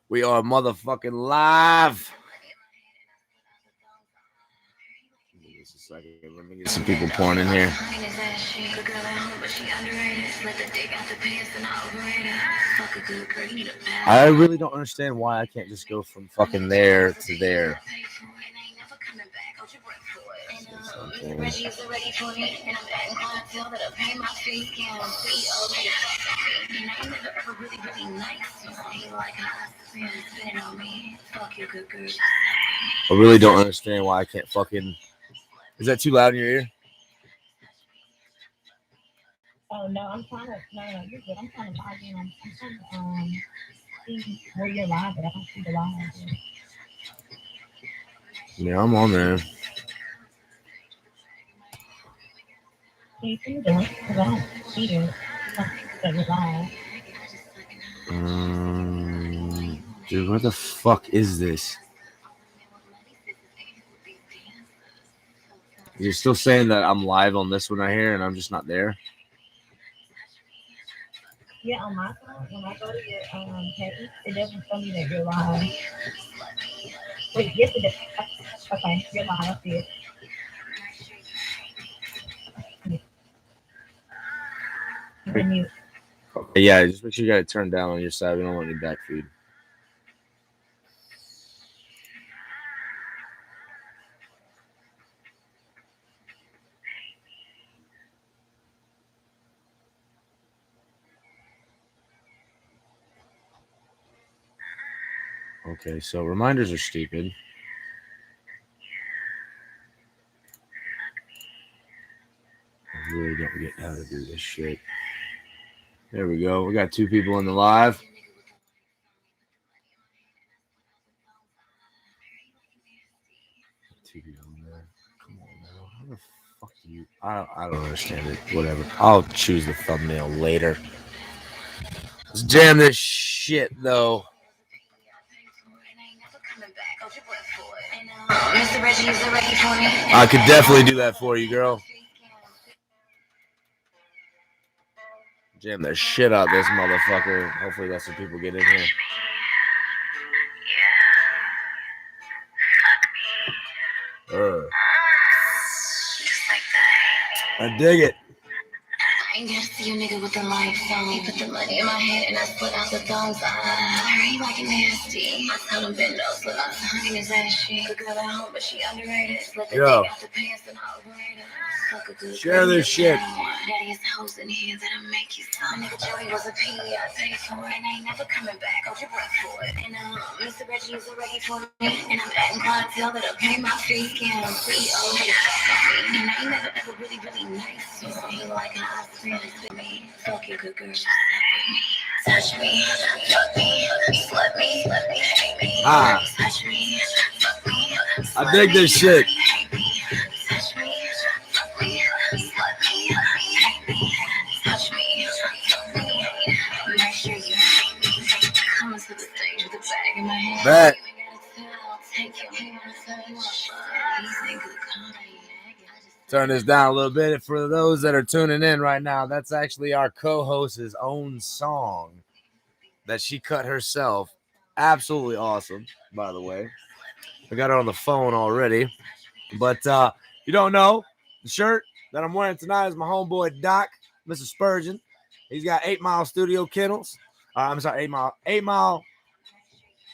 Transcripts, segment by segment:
We are motherfucking live. Just a second. Let me get some people pouring in here. I really don't understand why I can't just go from fucking there to there. I really don't understand why I can't fucking. Is that too loud in your ear? Oh no, I'm trying to. No, you're good. I'm trying to log in. I'm trying to see where you're live, but I don't see the live. Yeah, I'm on there. Can you see the link? Because I don't see it. That you're live. Dude, where the fuck is this? You're still saying that I'm live on this one right here, and I'm just not there. Yeah, on my phone, when I go to your page, it doesn't show me that you're live. Wait, yes it does. Okay, you're live. I see it. You're mute. Okay, yeah, just make sure you got it turned down on your side. We don't want any back feed. Okay, so reminders are stupid. I really don't get how to do this shit. There we go. We got 2 people in the live. 2 people in there. Come on now. How the fuck do you? I don't understand it. Whatever. I'll choose the thumbnail later. Let's jam this shit though. I could definitely do that for you, girl. Jam that shit out this motherfucker. Hopefully that's what people get in here. I dig it. I ain't gotta see you nigga with the lights on. He put the money in my hand and I split out the thumbs. He like it nasty. I tell him bend up, slip out the honey in his ass shit. Good girl at home, but she underrated. Slip the dick out the pants and I'll overrate her. Fuck a good share this shit. Daddy is hoes in here that'll make you stop. Nigga Joey was a P, I paid for it and I ain't never coming back. Hold your breath for it. And Mr. Reggie is a Reggie for me. And I'm adding clientele that'll pay my fee. And I'm CEO, and I ain't never ever really, really nice. You say like how I feel to me. Fuck you, good girl. Touch me, fuck me, slut me, hate me. Touch me, fuck me, I dig this shit. touch me, fuck me, slut me, hate me. Touch me, fuck me, make sure you hate me. Coming to the stage with a bag in my hand. Bet. Turn this down a little bit. For those that are tuning in right now, that's actually our co-host's own song that she cut herself. Absolutely awesome, by the way. I got her on the phone already. But you don't know, the shirt that I'm wearing tonight is my homeboy Doc, Mr. Spurgeon. He's got 8 Mile Studio Kennels. I'm sorry, 8 Mile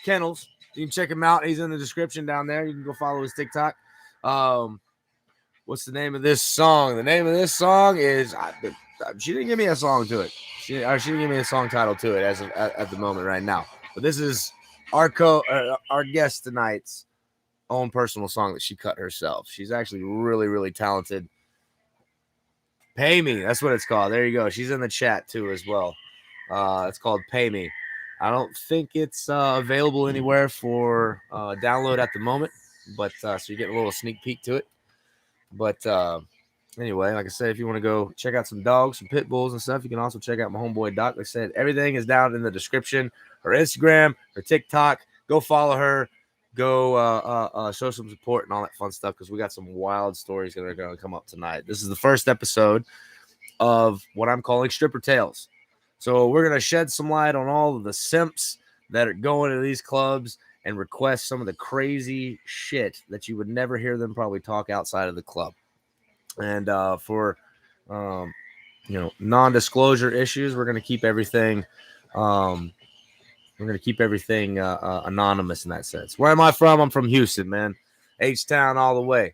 Kennels. You can check him out. He's in the description down there. You can go follow his TikTok. What's the name of this song? The name of this song is she didn't give me a song to it. She didn't give me a song title to it as of, at the moment right now. But this is our guest tonight's own personal song that she cut herself. She's actually really, really talented. Pay Me. That's what it's called. There you go. She's in the chat too as well. It's called Pay Me. I don't think it's available anywhere for download at the moment, but so you're getting a little sneak peek to it. But anyway, like I said, if you want to go check out some dogs, some pit bulls and stuff, you can also check out my homeboy Doc. Like I said, everything is down in the description. Her Instagram, her TikTok. Go follow her. Go show some support and all that fun stuff because we got some wild stories that are going to come up tonight. This is the first episode of what I'm calling Stripper Tales. So we're going to shed some light on all of the simps that are going to these clubs and request some of the crazy shit that you would never hear them probably talk outside of the club. And for non-disclosure issues, we're going to keep everything anonymous in that sense. Where am I from? I'm from Houston, man. H-Town all the way.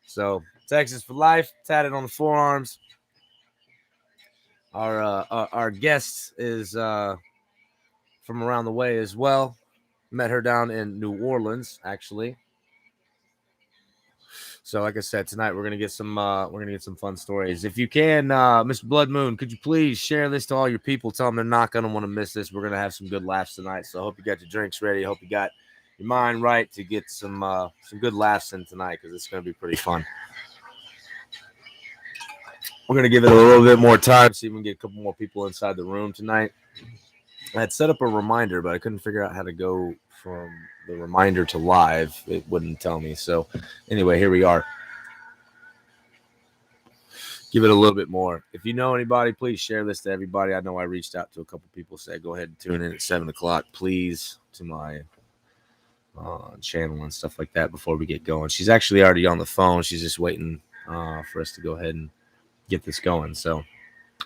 So Texas for life, tatted on the forearms. Our guest is from around the way as well. Met her down in New Orleans, actually. So, like I said, tonight we're gonna get some fun stories. If you can, Mr. Blood Moon, could you please share this to all your people? Tell them they're not gonna want to miss this. We're gonna have some good laughs tonight. So, I hope you got your drinks ready. I hope you got your mind right to get some good laughs in tonight because it's gonna be pretty fun. We're gonna give it a little bit more time, see if we can get a couple more people inside the room tonight. I had set up a reminder, but I couldn't figure out how to go from the reminder to live. It wouldn't tell me. So anyway, here we are. Give it a little bit more. If you know anybody, please share this to everybody. I know I reached out to a couple people, said go ahead and tune in at 7 o'clock, please, to my channel and stuff like that before we get going. She's actually already on the phone. She's just waiting for us to go ahead and get this going. So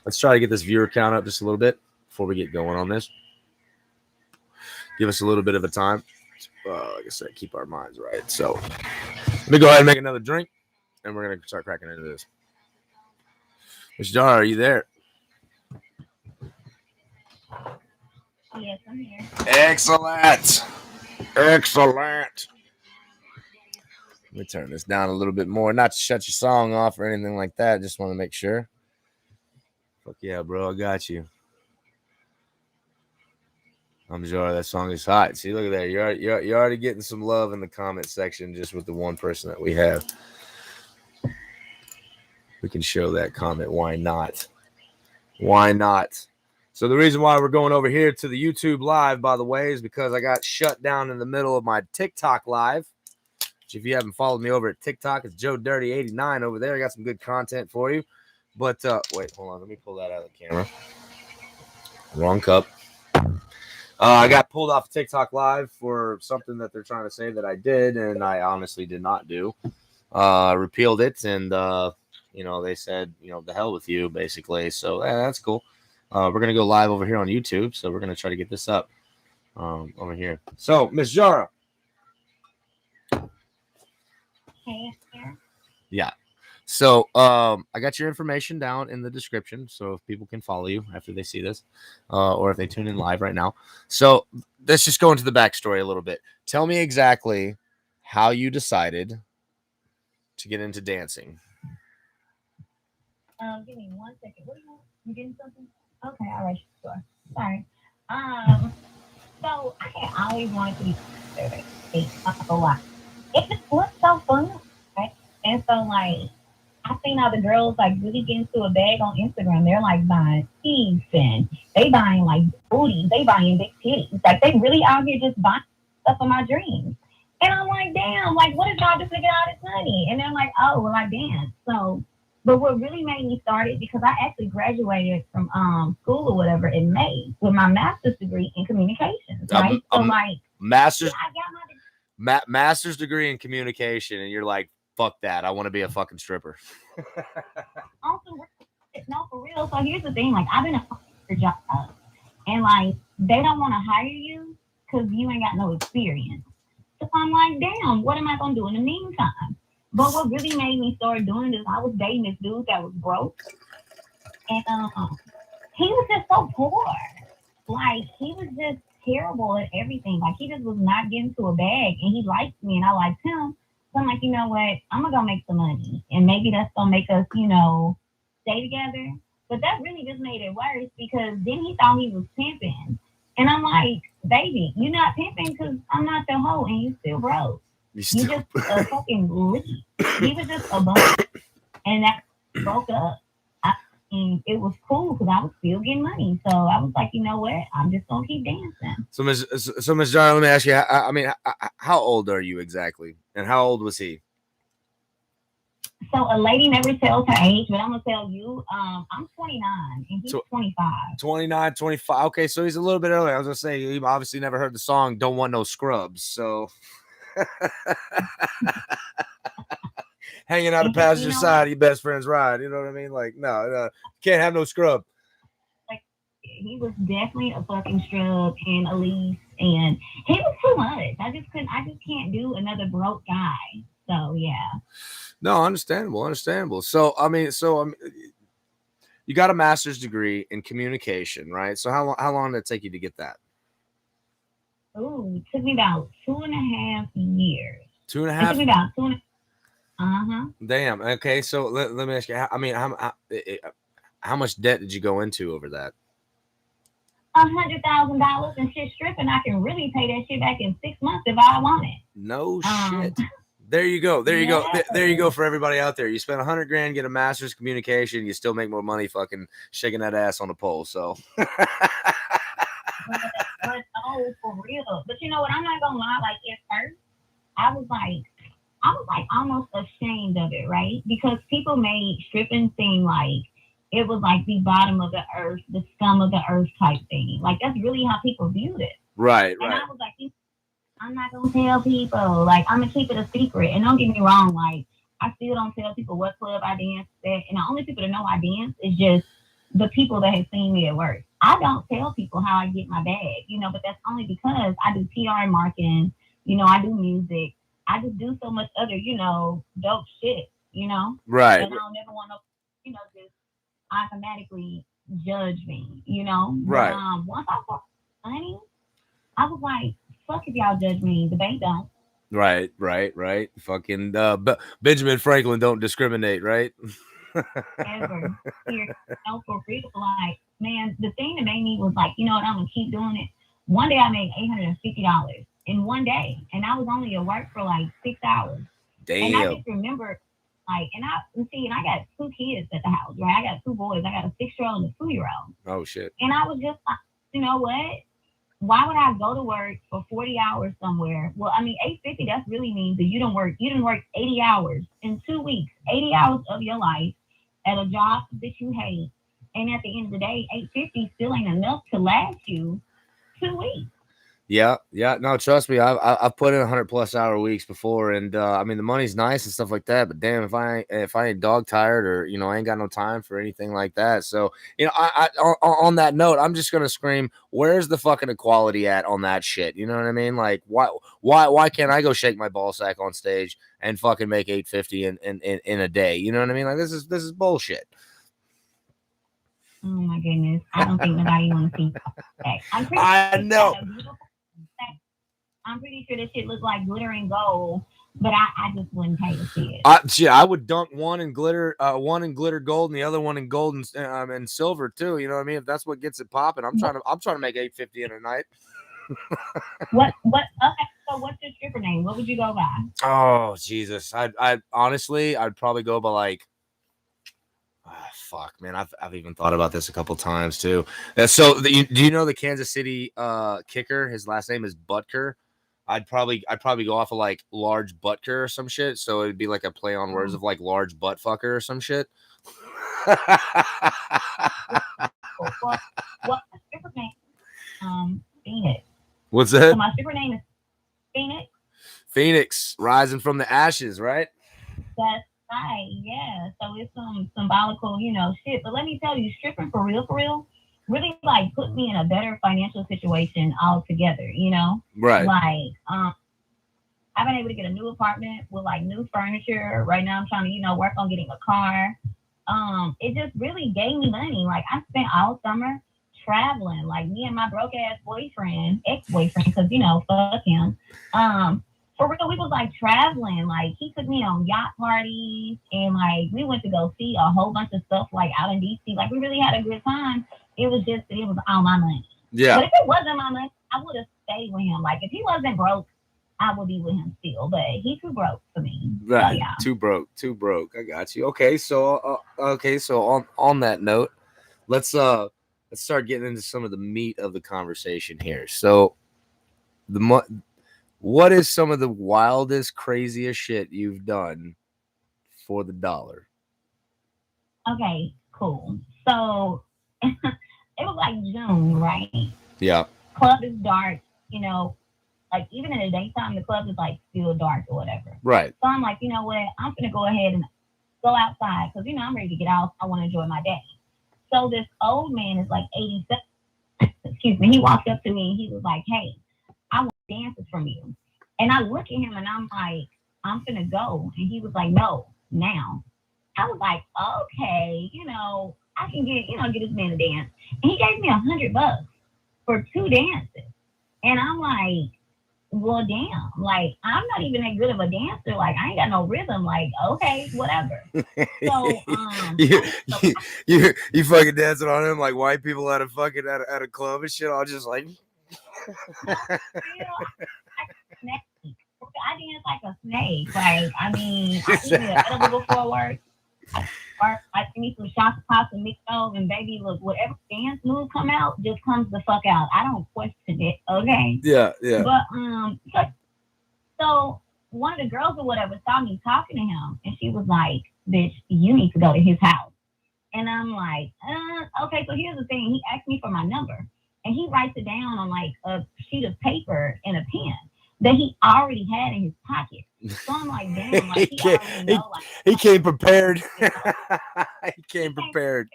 let's try to get this viewer count up just a little bit before we get going on this. Give us a little bit of a time. Like I said, keep our minds right. So let me go ahead and make another drink, and we're going to start cracking into this. Miss Dar, are you there? Yes, I'm here. Excellent. Excellent. Let me turn this down a little bit more. Not to shut your song off or anything like that. Just want to make sure. Fuck yeah, bro. I got you. I'm sure that song is hot. See, look at that. You're already getting some love in the comment section just with the one person that we have. We can show that comment. Why not? Why not? So the reason why we're going over here to the YouTube live, by the way, is because I got shut down in the middle of my TikTok live. Which if you haven't followed me over at TikTok, it's Joe Dirty 89 over there. I got some good content for you. But wait, hold on. Let me pull that out of the camera. Wrong cup. I got pulled off TikTok live for something that they're trying to say that I did, and I honestly did not do. Repealed it, and they said, the hell with you, basically. So that's cool. We're gonna go live over here on YouTube, so we're gonna try to get this up over here. So, Miss Jara. Hey, Yeah. So I got your information down in the description, so if people can follow you after they see this, or if they tune in live right now. So let's just go into the backstory a little bit. Tell me exactly how you decided to get into dancing. Give me 1 second. What do you want? You getting something? Okay, all right, sure. Sorry. So I had always wanted to be a lot. It just looked so fun, right? And so like I seen all the girls like really get into a bag on Instagram. They're like buying teeth and they buying like booties, they buying big titties. Like they really out here just buying stuff for my dreams. And I'm like, damn, like what is y'all just to get all this money? And they're like, oh, well I dance. So but what really made me start it because I actually graduated from school or whatever in May with my master's degree in communications, right? So like master's I got my master's degree in communication, and you're like, fuck that, I want to be a fucking stripper. No, for real. So here's the thing, like I've been a job and like they don't want to hire you because you ain't got no experience. So I'm like, damn, what am I gonna do in the meantime? But what really made me start doing this, I was dating this dude that was broke, and he was just so poor. Like he was just terrible at everything. Like he just was not getting to a bag, and he liked me, and I liked him. So I'm like, you know what? I'm gonna go make some money, and maybe that's gonna make us, stay together. But that really just made it worse because then he thought he was pimping, and I'm like, baby, you're not pimping because I'm not your hoe, and you still broke. You just a fucking leak. He was just a bum, and that broke up. And it was cool because I was still getting money. So I was like, you know what? I'm just gonna keep dancing. So Miss John, let me ask you. I mean, how old are you exactly? And how old was he? So a lady never tells her age, but I'm gonna tell you, I'm 29 and he's So 25. 29, 25. Okay, so he's a little bit early. I was gonna say you obviously never heard the song "Don't Want No Scrubs," so hanging out the And passenger you know side what? of your best friend's ride. You know what I mean? Like, no, can't have no scrub. Like he was definitely a fucking scrub and Elise, and he was too much. I just couldn't. I just can't do another broke guy. So yeah. No, understandable, understandable. So you got a master's degree in communication, right? So how long did it take you to get that? Ooh, it took me about 2.5 years. Two and a It took half. me about two and. Uh-huh. Damn. Okay, so let me ask you. How much debt did you go into over that? $100,000 and shit stripping. I can really pay that shit back in 6 months if I want it. No Um, shit. There you go. There you go. yeah. There you go for everybody out there. You spend 100 grand, get a master's communication, you still make more money fucking shaking that ass on the pole. So But, but oh, for real. But you know what? I'm not gonna lie. Like at first, I was like, I was like almost ashamed of it, right? Because people made stripping seem like it was like the bottom of the earth, the scum of the earth type thing. Like that's really how people viewed it. right, And right. I was like, I'm not gonna tell people. Like I'm gonna keep it a secret. And don't get me wrong, like I still don't tell people what club I dance at. And the only people that know I dance is just the people that have seen me at work. I don't tell people how I get my bag, but that's only because I do PR and marketing. I do music. I just do so much other, dope shit, Right. that I don't ever want to, just automatically judge me. But Right. once I saw money, I was like, fuck if y'all judge me. The bank don't. Right, right, right. Fucking Benjamin Franklin don't discriminate, right? Ever. Here, no, for real. Like, man, the thing that made me was like, you know what, I'm gonna keep doing it. One day I made $850 in one day, and I was only at work for like 6 hours. And I Damn. just remember, like, and I got two kids at the house, right? I got two boys. I got a 6-year-old and a 2-year-old. Oh shit. And I was just like, you know what? Why would I go to work for 40 hours somewhere? Well, I mean, 850, that really means that you don't work 80 hours in 2 weeks, 80 hours of your life at a job that you hate. And at the end of the day, 850 still ain't enough to last you 2 weeks. Yeah, yeah. No, trust me, I've put in 100+ hour weeks before, and I mean the money's nice and stuff like that. But damn, if I ain't dog tired or I ain't got no time for anything like that. So on that note, I'm just gonna scream, where's the fucking equality at on that shit? You know what I mean? Like why can't I go shake my ball sack on stage and fucking make 850 in a day? You know what I mean? Like this is bullshit. Oh my goodness. I don't think nobody want to see that. I know. I'm pretty sure this shit looks like glitter and gold, but I just wouldn't pay to see it. I would dunk one in glitter gold and the other one in gold and silver too. You know what I mean? If that's what gets it popping, I'm trying to make 850 in a night. Okay, so what's your stripper name? What would you go by? Oh Jesus! I honestly I'd probably go by like. Fuck, man! I've even thought about this a couple times too. Do you know the Kansas City kicker? His last name is Butker. I'd probably go off of like large Butker or some shit. So it'd be like a play on words Oh, of like large butt fucker or some shit. what my stripper name? Phoenix. What's So that? my stripper name is Phoenix. Phoenix rising from the ashes, right? That's right. Yeah. So it's some symbolical, shit. But let me tell you, stripping for real, really like put me in a better financial situation altogether. Right. Like I've been able to get a new apartment with like new furniture. Right now I'm trying to, work on getting a car. It just really gave me money. Like I spent all summer traveling, like me and my broke ass boyfriend, ex-boyfriend, because fuck him. For real, we was like traveling. Like he took me on yacht parties and like we went to go see a whole bunch of stuff like out in DC. Like we really had a good time. It was just that it was all my money. Yeah. But if it wasn't my money, I would have stayed with him. Like if he wasn't broke, I would be with him still. But he too broke for me. Right. So yeah. Too broke. I got you. So on that note, let's start getting into some of the meat of the conversation here. So what is some of the wildest, craziest shit you've done for the dollar. Okay, cool. So it was like June, right? Yeah. Club is dark, you know, like even in the daytime, the club is like still dark or whatever. Right. So I'm like, you know what? I'm gonna go ahead and go outside because I'm ready to get out. I want to enjoy my day. So this old man is like 87. Excuse me. He walked up to me and he was like, "Hey, I want dances from you." And I look at him and I'm like, "I'm gonna go." And he was like, "No, now." I was like, "Okay, I can get this man a dance." And he gave me $100 for 2 dances. And I'm like, well, damn, like I'm not even that good of a dancer. Like I ain't got no rhythm. Like okay, whatever. So you, I so you fucking dancing on him like white people at a fucking at a club and shit. All just like no, for real, I snake. I dance like a snake. Like I mean, I eat me an edible before work. I need some shots of pasta mixed over, and baby, look, whatever dance move come out, just comes the fuck out. I don't question it, okay? yeah. But so one of the girls or whatever saw me talking to him, and she was like, "Bitch, you need to go to his house." And I'm like, okay. So here's the thing: he asked me for my number, and he writes it down on like a sheet of paper and a pen that he already had in his pocket. So I'm like, damn, like he already know, like he came prepared. you know, He came prepared.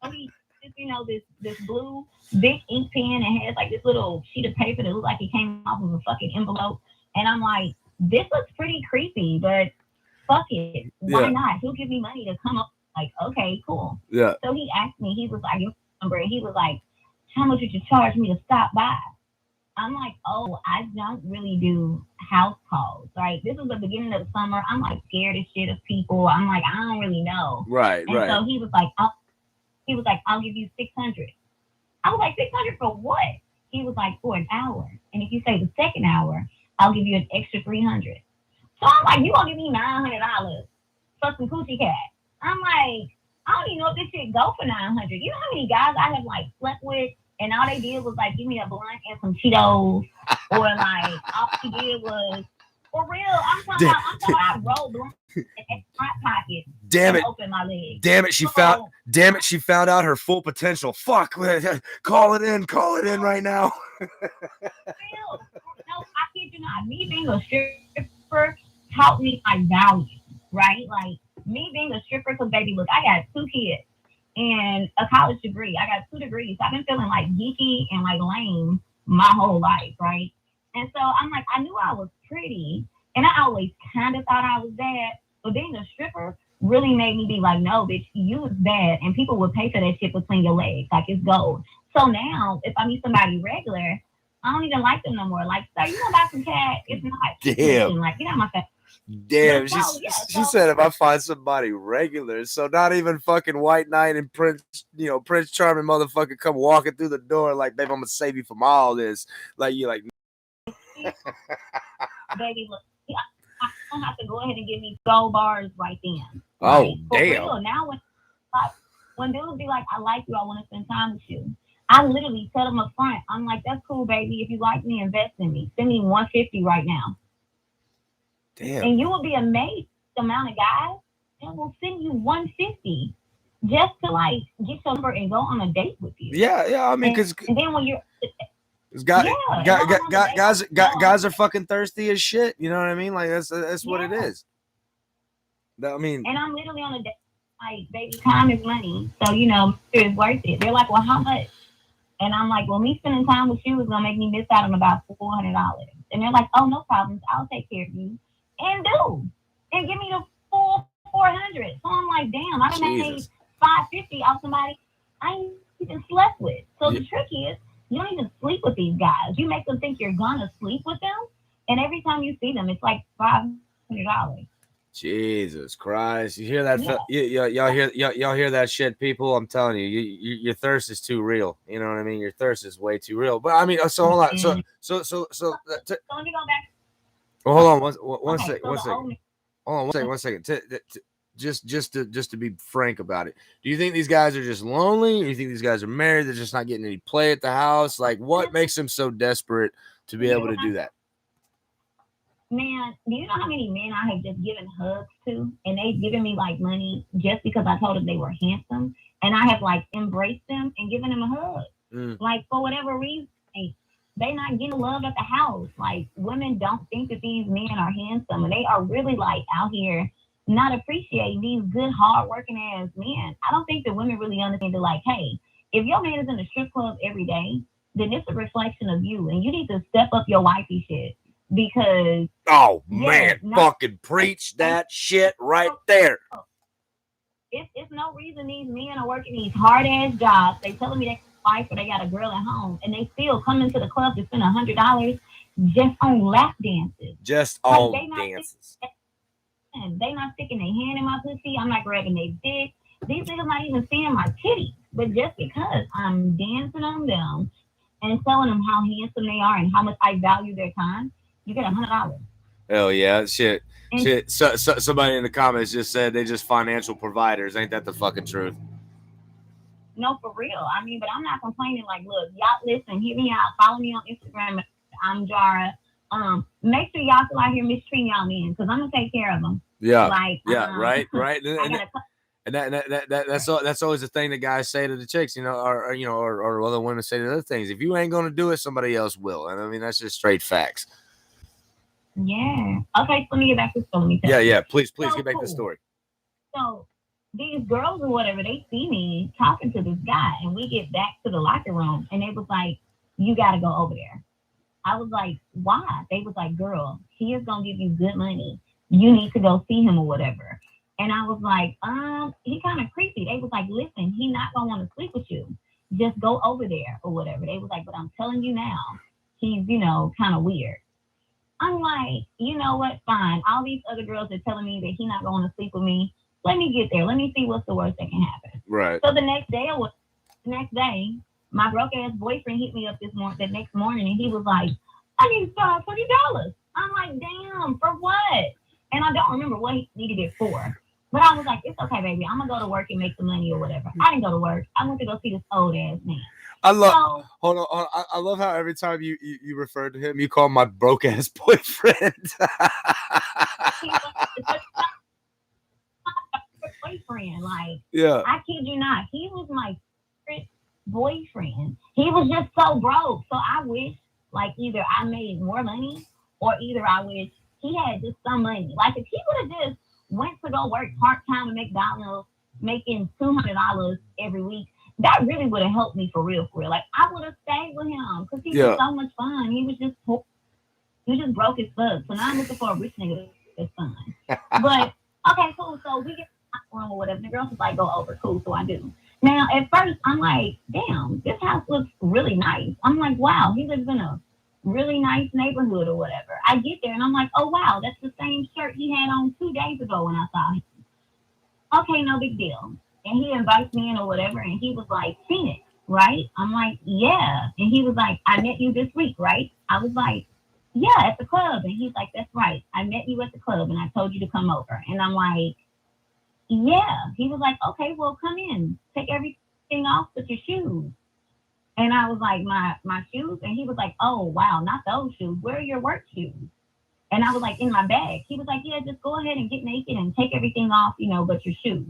so he just, this blue big ink pen and has like this little sheet of paper that looks like it came off of a fucking envelope. And I'm like, this looks pretty creepy, but fuck it. Why not? He'll give me money to come up. Like, okay, cool. Yeah. So he asked me, he was like, your number, and he was like, how much would you charge me to stop by? I'm like, oh, I don't really do house calls. Right? This was the beginning of the summer. I'm like scared as shit of people. I'm like, I don't really know. Right. And so he was like, I'll give you 600. I was like, 600 for what? He was like, for an hour. And if you say the second hour, I'll give you an extra 300. So I'm like, you gonna give me $900 for some coochie cat? I'm like, I don't even know if this shit go for 900. You know how many guys I have like slept with, and all they did was like give me a blunt and some Cheetos, or like all they did was for real. I'm talking about I rolled blunt in front pocket. Damn it! Open my leg. Damn it! She found out her full potential. Fuck! Call it in right now. Real. No, I kid you not. Me being a stripper taught me my value, right? Like me being a stripper, because baby, look, I got 2 kids and a college degree. I got 2 degrees. I've been feeling like geeky and like lame my whole life, right? And so I'm like, I knew I was pretty, and I always kind of thought I was bad, but being a stripper really made me be like, no, bitch, you was bad, and people would pay for that shit between your legs, like it's gold. So now, if I meet somebody regular, I don't even like them no more. Like, so you want to buy some cat? It's not damn. Like, get out my face. Damn, she said if I find somebody regular, so not even fucking White Knight and Prince Charming motherfucker come walking through the door like, babe, I'm gonna save you from all this. Like you like, baby, look, I don't have to go ahead and give me gold bars right then. Oh, right? For damn. real. Now when dudes be like, I like you, I want to spend time with you, I literally tell them up front, I'm like, that's cool, baby. If you like me, invest in me. Send me $150 right now. Damn. And you will be amazed the amount of guys that will send you $150 just to like get your number and go on a date with you. Yeah. I mean, because and then when you're guys are fucking thirsty as shit. You know what I mean? Like that's what it is. I mean, and I'm literally on a date. Like, baby, time is money, so it's worth it. They're like, well, how much? And I'm like, well, me spending time with you is gonna make me miss out on about $400. And they're like, oh, no problems, I'll take care of you. And give me the full 400. So I'm like, damn, I done made $550 off somebody I ain't even slept with. So the trick is, you don't even sleep with these guys. You make them think you're gonna sleep with them, and every time you see them, it's like $500. Jesus Christ! You hear that? Yeah. Y'all hear that shit, people? I'm telling you, your thirst is too real. You know what I mean? Your thirst is way too real. But I mean, so hold on. So let me go back. Well, hold on one second. Hold on one second. Just to be frank about it, do you think these guys are just lonely? Or do you think these guys are married? They're just not getting any play at the house. Like, what makes them so desperate to be able to do that? Man, do you know how many men I have just given hugs to, and they've given me like money just because I told them they were handsome, and I have like embraced them and given them a hug, Mm. like for whatever reason. They not getting love at the house. Like women don't think that these men are handsome, and they are really like out here not appreciating these good, hard working ass men. I don't think that women really understand that. Like, hey, if your man is in the strip club every day, then it's a reflection of you, and you need to step up your wifey shit because Oh yes, man, no, fucking preach that shit right there. it's no reason these men are working these hard ass jobs. They telling me they wife or they got a girl at home, and they still come into the club to spend $100 just on lap dances. Just Like on dances. they not sticking their hand in my pussy. I'm not grabbing their dick. These niggas not even seeing my titties. But just because I'm dancing on them and telling them how handsome they are and how much I value their time, you get $100. Hell yeah, shit. And Shit. So somebody in the comments just said they just financial providers. Ain't that the fucking truth? no, for real. I mean, but I'm not complaining. Like, look, y'all listen, hear me out. Follow me on Instagram. I'm Jara. Make sure y'all still out here mistreating y'all men because I'm gonna take care of them. Yeah. Like, Yeah. Right. Right. I gotta. And that's always the thing the guys say to the chicks, you know, or you know, or other women say to other things. If you ain't gonna do it, somebody else will. And I mean, that's just straight facts. Yeah. Okay, so let me get back to the story. Let me tell Yeah. you. Yeah. Please So get back to the cool. story. So these girls or whatever, they see me talking to this guy, and we get back to the locker room, and they was like, "You got to go over there." I was like, "Why?" They was like, "Girl, he is gonna give you good money. You need to go see him or whatever." And I was like, he kind of creepy. They was like, "Listen, he not gonna want to sleep with you. Just go over there or whatever." They was like, "But I'm telling you now, he's kind of weird." I'm like, you know what? Fine. All these other girls are telling me that he's not going to sleep with me. Let me get there. Let me see what's the worst that can happen. Right. So the next day, my broke ass boyfriend hit me up the next morning, and he was like, "I need to start $20." I'm like, "Damn, for what?" And I don't remember what he needed it for. But I was like, "It's okay, baby. I'm gonna go to work and make the money or whatever." I didn't go to work. I went to go see this old ass man. I love. So Hold on. I love how every time you refer to him, you call him my broke ass boyfriend. he was my boyfriend. Like, Yeah. I kid you not, he was my favorite boyfriend. He was just so broke. So I wish, like, either I made more money or either I wish he had just some money. Like, if he would have just went to go work part time at McDonald's, making $200 every week, that really would have helped me for real, for real. Like, I would have stayed with him because he was so much fun. He was just poor. He was just broke as fuck. So now I'm looking for a rich nigga that's fun. But okay, cool. So we get room or whatever. The girls was like, "Go over." Cool. So I do. Now at first I'm like, "Damn, this house looks really nice." I'm like, "Wow, he lives in a really nice neighborhood or whatever." I get there and I'm like, "Oh wow, that's the same shirt he had on 2 days ago when I saw him." Okay, no big deal. And he invites me in or whatever, and he was like, "Phoenix, right?" I'm like, "Yeah." And he was like, "I met you this week, right?" I was like, "Yeah, at the club." And he's like, "That's right. I met you at the club and I told you to come over." And I'm like, "Yeah." He was like, "Okay, well, come in. Take everything off but your shoes." And I was like, my shoes? And he was like, "Oh, wow, not those shoes. Where are your work shoes?" And I was like, "In my bag." He was like, "Yeah, just go ahead and get naked and take everything off, but your shoes."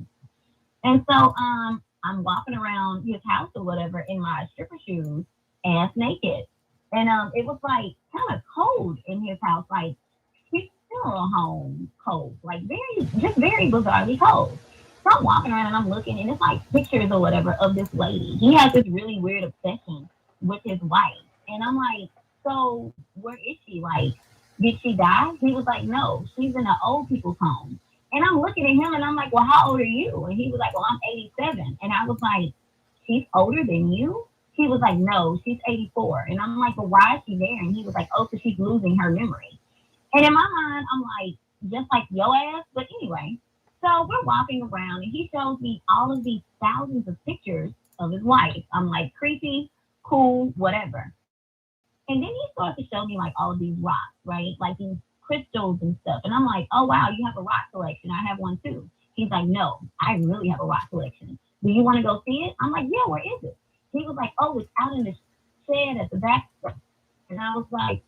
And so I'm walking around his house or whatever in my stripper shoes, ass naked. And it was like kind of cold in his house, like funeral home cold, like very bizarrely cold. So I'm walking around and I'm looking, and it's like pictures or whatever of this lady. He has this really weird obsession with his wife, and I'm like, "So where is she? Like, did she die?" He was like, "No, she's in an old people's home." And I'm looking at him and I'm like, "Well, how old are you?" And he was like, "Well, I'm 87." And I was like, "She's older than you?" He was like, "No, she's 84." And I'm like, "Well, why is she there?" And he was like, "Oh, because she's losing her memory." And in my mind, I'm like, just like your ass. But anyway, so we're walking around and he shows me all of these thousands of pictures of his wife. I'm like, creepy, cool, whatever. And then he started to show me like all of these rocks, right? Like these crystals and stuff. And I'm like, "Oh wow, you have a rock collection. I have one too." He's like, "No, I really have a rock collection. Do you want to go see it?" I'm like, "Yeah, where is it?" He was like, "Oh, it's out in the shed at the back." And I was like,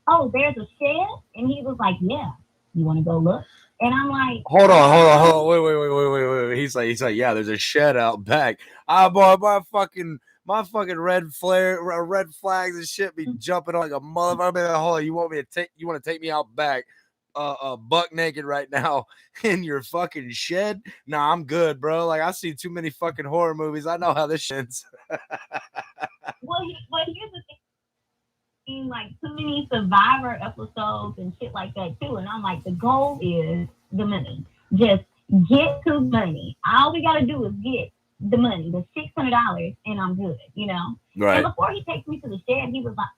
oh, there's a shed, and he was like, yeah, you want to go look? And I'm like, Hold on, okay. wait. He's like, yeah, there's a shed out back. Ah, boy, my fucking red flags and shit be jumping on like a motherfucker. Like, hold on, you want to take me out back, buck naked right now in your fucking shed? Nah, I'm good, bro. Like I see too many fucking horror movies. I know how this shit's. Well, here's the thing, like too many Survivor episodes and shit like that too. And I'm like, the goal is the money. Just get to money. All we gotta do is get the money, the $600, and I'm good, you know. Right. And before he takes me to the shed, he was like,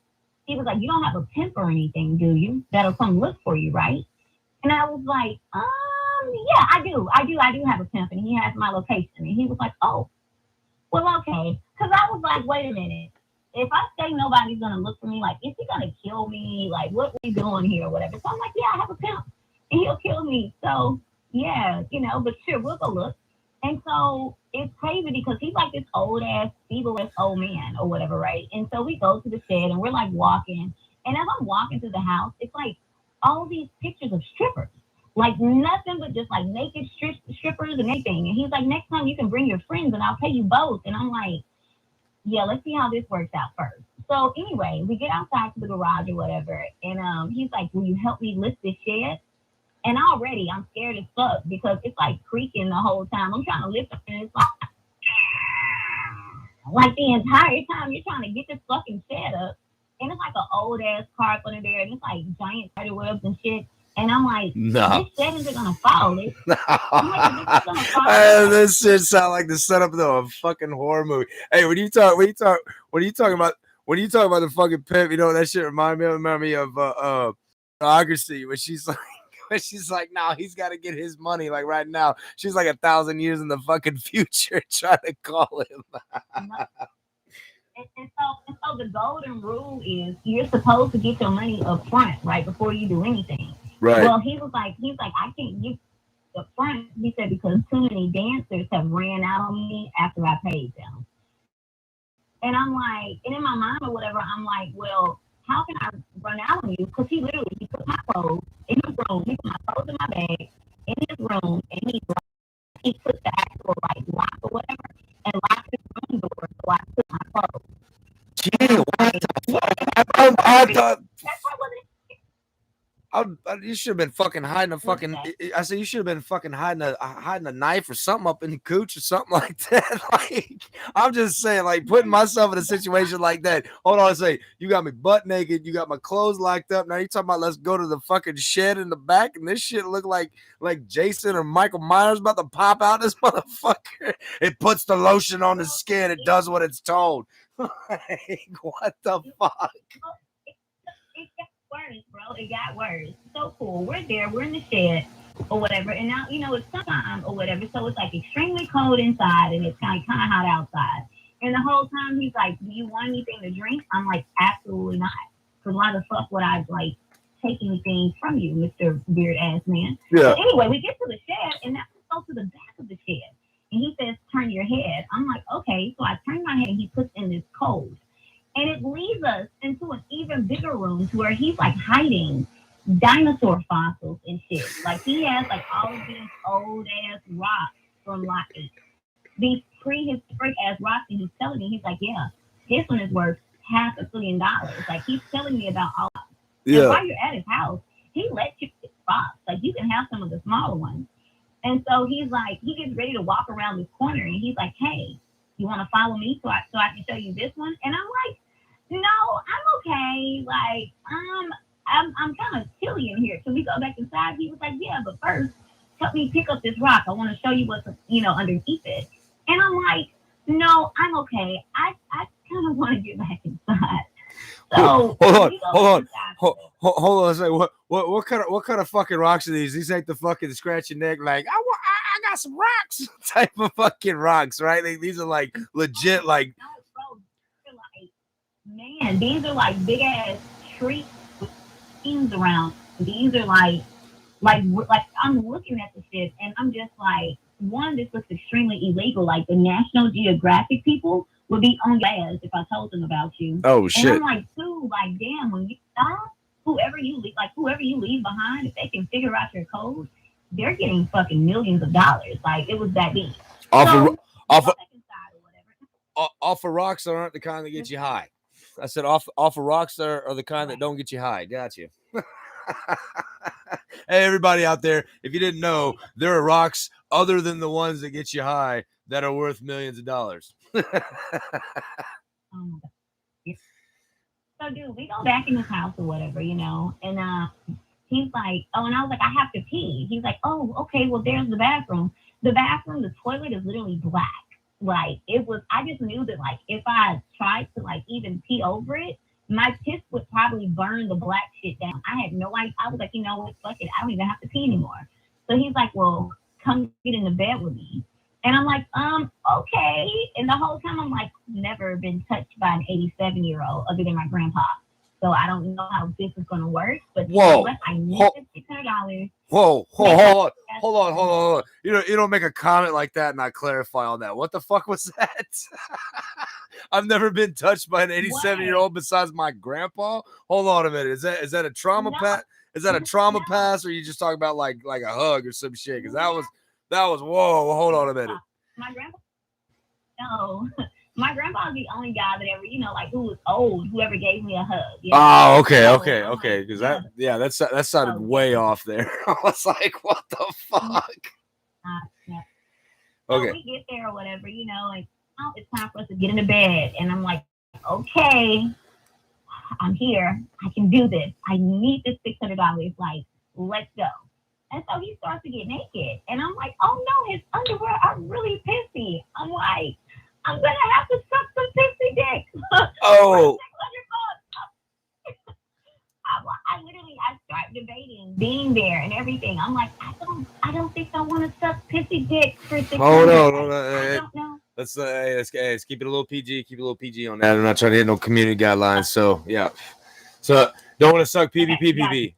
you don't have a pimp or anything, do you? That'll come look for you, right? And I was like, yeah, I do have a pimp, and he has my location. And he was like, oh, well, okay. Because I was like, wait a minute. If I say nobody's gonna look for me, like, is he gonna kill me? Like, what we doing here or whatever? So I'm like, yeah, I have a pimp, and he'll kill me. So yeah, you know, but sure, we'll go look. And so it's crazy because he's like this old ass, feeble-ass old man or whatever, right? And so we go to the shed and we're like walking. And as I'm walking through the house, it's like all these pictures of strippers. Like nothing but just like naked strippers and everything. And he's like, next time you can bring your friends and I'll pay you both. And I'm like, yeah, let's see how this works out first. So anyway, we get outside to the garage or whatever. And he's like, will you help me lift this shed? And already I'm scared as fuck because it's like creaking the whole time. I'm trying to lift it and it's like the entire time you're trying to get this fucking shed up. And it's like an old ass carp under there and it's like giant spider webs and shit. And I'm like, No. this shed isn't gonna fall. I'm like, this is gonna fall. This shit sound like the setup of a fucking horror movie. Hey, when you talk about the fucking pimp, you know that shit remind me of biography when she's like. She's like, no, he's got to get his money like right now. She's like 1,000 years in the fucking future trying to call him. And so the golden rule is you're supposed to get your money up front, right, before you do anything. Right. Well, he's like, I can't get up front. He said because too many dancers have ran out on me after I paid them. And I'm like, and in my mind or whatever, I'm like, well, how can I run out on you? Because he put my clothes in his room. He put my clothes in my bag in his room, and he put the actual like lock or whatever, and locked his room door so I put my clothes. Yeah, what the fuck? I thought. You should have been fucking hiding a fucking. I said you should have been fucking hiding a knife or something up in the cooch or something like that. Like I'm just saying, like putting myself in a situation like that. Hold on, I say you got me butt naked, you got my clothes locked up. Now you talking about let's go to the fucking shed in the back, and this shit look like Jason or Michael Myers about to pop out this motherfucker. It puts the lotion on the skin. It does what it's told. Like what the fuck? Worse, bro. It got worse. So cool. We're there. We're in the shed or whatever. And now, you know, it's summertime or whatever. So it's like extremely cold inside and it's kind of hot outside. And the whole time he's like, do you want anything to drink? I'm like, absolutely not. Because why the fuck would I like take anything from you, Mr. Weird ass man? Yeah. So anyway, we get to the shed and now we go to the back of the shed. And he says, turn your head. I'm like, okay. So I turn my head and he puts in this code. And it leads us into an even bigger room to where he's like hiding dinosaur fossils and shit. Like he has like all of these old ass rocks from like these prehistoric ass rocks, and he's telling me, he's like, yeah, this one is worth $500 million. Like he's telling me about all. Yeah. And while you're at his house, he lets you get rocks. Like you can have some of the smaller ones. And so he's like, he gets ready to walk around this corner, and he's like, hey, you want to follow me so I can show you this one? And I'm like, no, I'm okay. Like, I'm kind of chilly in here. So we go back inside. He was like, yeah, but first, help me pick up this rock. I want to show you what's, underneath it. And I'm like, no, I'm okay. I kind of want to get back inside. So hold on. Say what kind of fucking rocks are these? These ain't the fucking scratch your neck like I got some rocks type of fucking rocks, right? Like, these are like legit like. Man, these are like big ass trees with things around. These are like I'm looking at the shit and I'm just like, one, this looks extremely illegal. Like the National Geographic people would be on your ass if I told them about you. Oh shit. And I'm like, two, like damn, when you stop, whoever you leave behind, if they can figure out your code, they're getting fucking millions of dollars. Like, it was that deep. Offer or whatever. Offer rocks aren't the kind that get you high. I said offer rocks are the kind that don't get you high. Gotcha. Hey, everybody out there, if you didn't know, there are rocks other than the ones that get you high that are worth millions of dollars. Oh my God. So, dude, we go back in his house or whatever, you know, and he's like, oh, and I was like, I have to pee. He's like, oh, okay, well, there's the bathroom. The toilet is literally black. Like, it was, I just knew that, like, if I tried to, like, even pee over it, my piss would probably burn the black shit down. I had no idea. I was like, you know what, fuck it. I don't even have to pee anymore. So he's like, well, come get in the bed with me. And I'm like, okay. And the whole time I'm like, never been touched by an 87-year-old other than my grandpa. So I don't know how this is going to work. But whoa, I need $600. Whoa, hold on. You don't make a comment like that and not clarify on that. What the fuck was that? I've never been touched by an 87-year-old besides my grandpa. Hold on a minute. Is that a trauma pass? Is that a trauma pass, or you just talking about like a hug or some shit? Because that was whoa. Hold on a minute. My grandpa. No. My grandpa's the only guy that ever, you know, like, who was old, whoever gave me a hug. You know? Oh, okay. Because that sounded way off there. I was like, what the fuck? Yeah. Okay. So we get there or whatever, you know, like, oh, it's time for us to get into bed. And I'm like, okay, I'm here. I can do this. I need this $600. Like, let's go. And so he starts to get naked. And I'm like, oh no, his underwear are really pissy. I'm like, I'm going to have to suck some pissy dick. Oh. I start debating being there and everything. I'm like, I don't think I want to suck pissy dick for $600. Hold on. I don't know. Let's keep it a little PG. Keep it a little PG on that. I'm not trying to hit no community guidelines. So yeah. So don't want to suck PVPPV.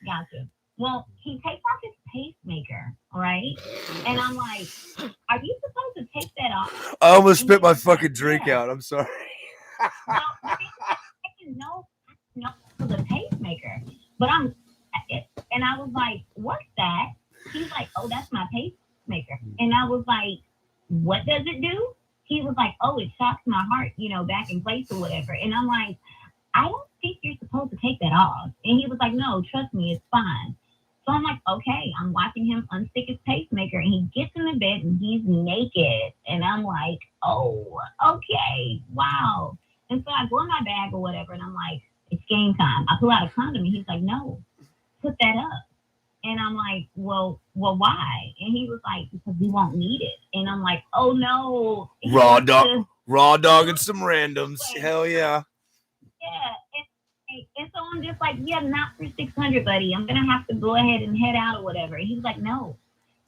Gotcha. Well, he takes off his pacemaker, right? And I'm like, are you supposed to take that off? I almost spit my fucking drink out. I'm sorry. Well, I know for the pacemaker, but and I was like, what's that? He's like, oh, that's my pacemaker. And I was like, what does it do? He was like, oh, it shocks my heart, you know, back in place or whatever. And I'm like, I don't think you're supposed to take that off. And he was like, no, trust me, it's fine. So I'm like, okay, I'm watching him unstick his pacemaker, and he gets in the bed and he's naked. And I'm like, oh, okay, wow. And so I go in my bag or whatever, and I'm like, it's game time. I pull out a condom, and he's like, no, put that up. And I'm like, well, why? And he was like, because we won't need it. And I'm like, oh no. Raw dog and some randoms. Hell yeah. Yeah. And so I'm just like, yeah, not for $600, buddy. I'm going to have to go ahead and head out or whatever. And he was like, no,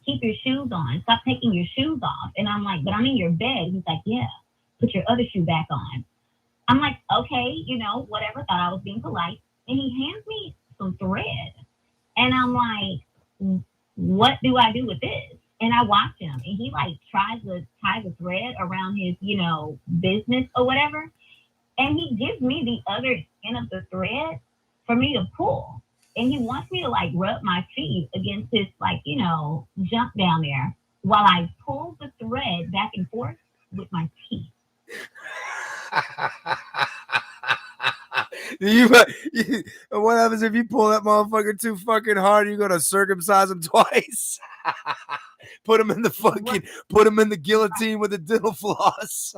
keep your shoes on. Stop taking your shoes off. And I'm like, but I'm in your bed. He's like, yeah, put your other shoe back on. I'm like, okay, you know, whatever. Thought I was being polite. And he hands me some thread. And I'm like, what do I do with this? And I watch him. And he, like, tries to tie the thread around his, you know, business or whatever. And he gives me the other end of the thread for me to pull. And he wants me to, like, rub my feet against his, like, you know, junk down there while I pull the thread back and forth with my teeth. What happens if you pull that motherfucker too fucking hard? You're gonna circumcise him twice. Put him in the guillotine with a dental floss.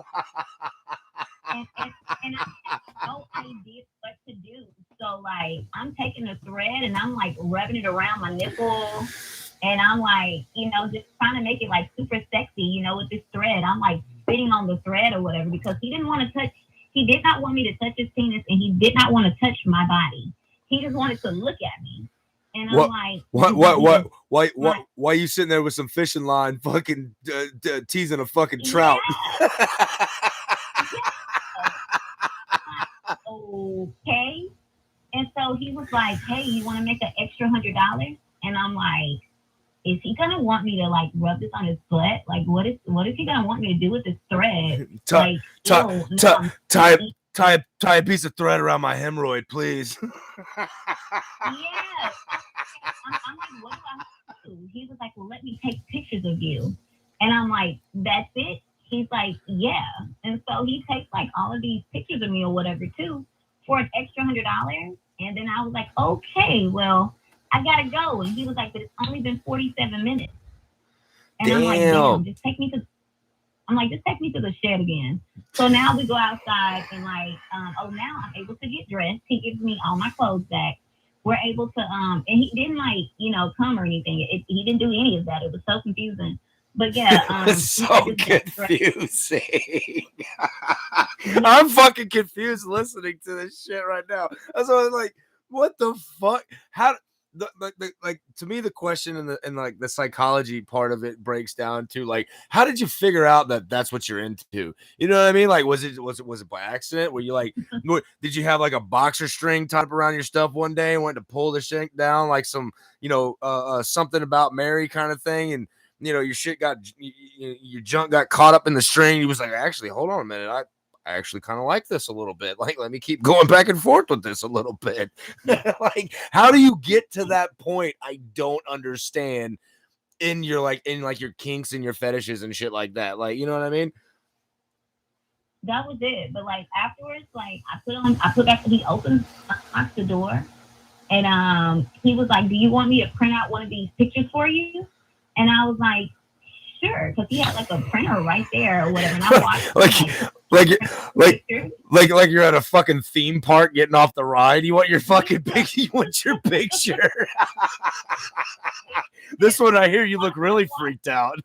And I have no idea what to do. So, like, I'm taking the thread and I'm, like, rubbing it around my nipple. And I'm, like, you know, just trying to make it, like, super sexy, you know, with this thread. I'm, like, spitting on the thread or whatever because he did not want me to touch his penis, and he did not want to touch my body. He just wanted to look at me. And I'm like, why you sitting there with some fishing line fucking teasing a fucking trout? Yeah. Okay. And so he was like, hey, you want to make an extra $100? And I'm like, is he gonna want me to, like, rub this on his butt? Like, what is he gonna want me to do with this thread? Tie tie a piece of thread around my hemorrhoid, please. Yeah. I'm like, what do I do? He was like, well, let me take pictures of you. And I'm like, that's it? He's like, yeah. And so he takes like all of these pictures of me or whatever too for an extra $100. And then I was like, okay, well, I gotta go. And he was like, but it's only been 47 minutes. And I'm like, damn, just take me to. I'm like, just take me to the shed again. So now we go outside and like, now I'm able to get dressed. He gives me all my clothes back. We're able to, and he didn't like, come or anything. He didn't do any of that. It was so confusing. But yeah, it's so confusing. I'm fucking confused listening to this shit right now. That's why I was like, what the fuck? How? Like to me, the question and like the psychology part of it breaks down to like, how did you figure out that that's what you're into? You know what I mean? Like, was it by accident? Were you like, did you have like a boxer string tied up around your stuff one day and went to pull the shit down like some, something about Mary kind of thing, and your shit your junk got caught up in the string. He was like, actually, hold on a minute, I actually kind of like this a little bit. Like, let me keep going back and forth with this a little bit. Like, how do you get to that point? I don't understand in your kinks and your fetishes and shit like that. Like, you know what I mean? That was it. But like afterwards, like he opened the door and he was like, do you want me to print out one of these pictures for you? And I was like, sure, because he had like a printer right there or whatever. And I watched like you're at a fucking theme park getting off the ride. You want your fucking picture? You want your picture? This one I hear you look really freaked out.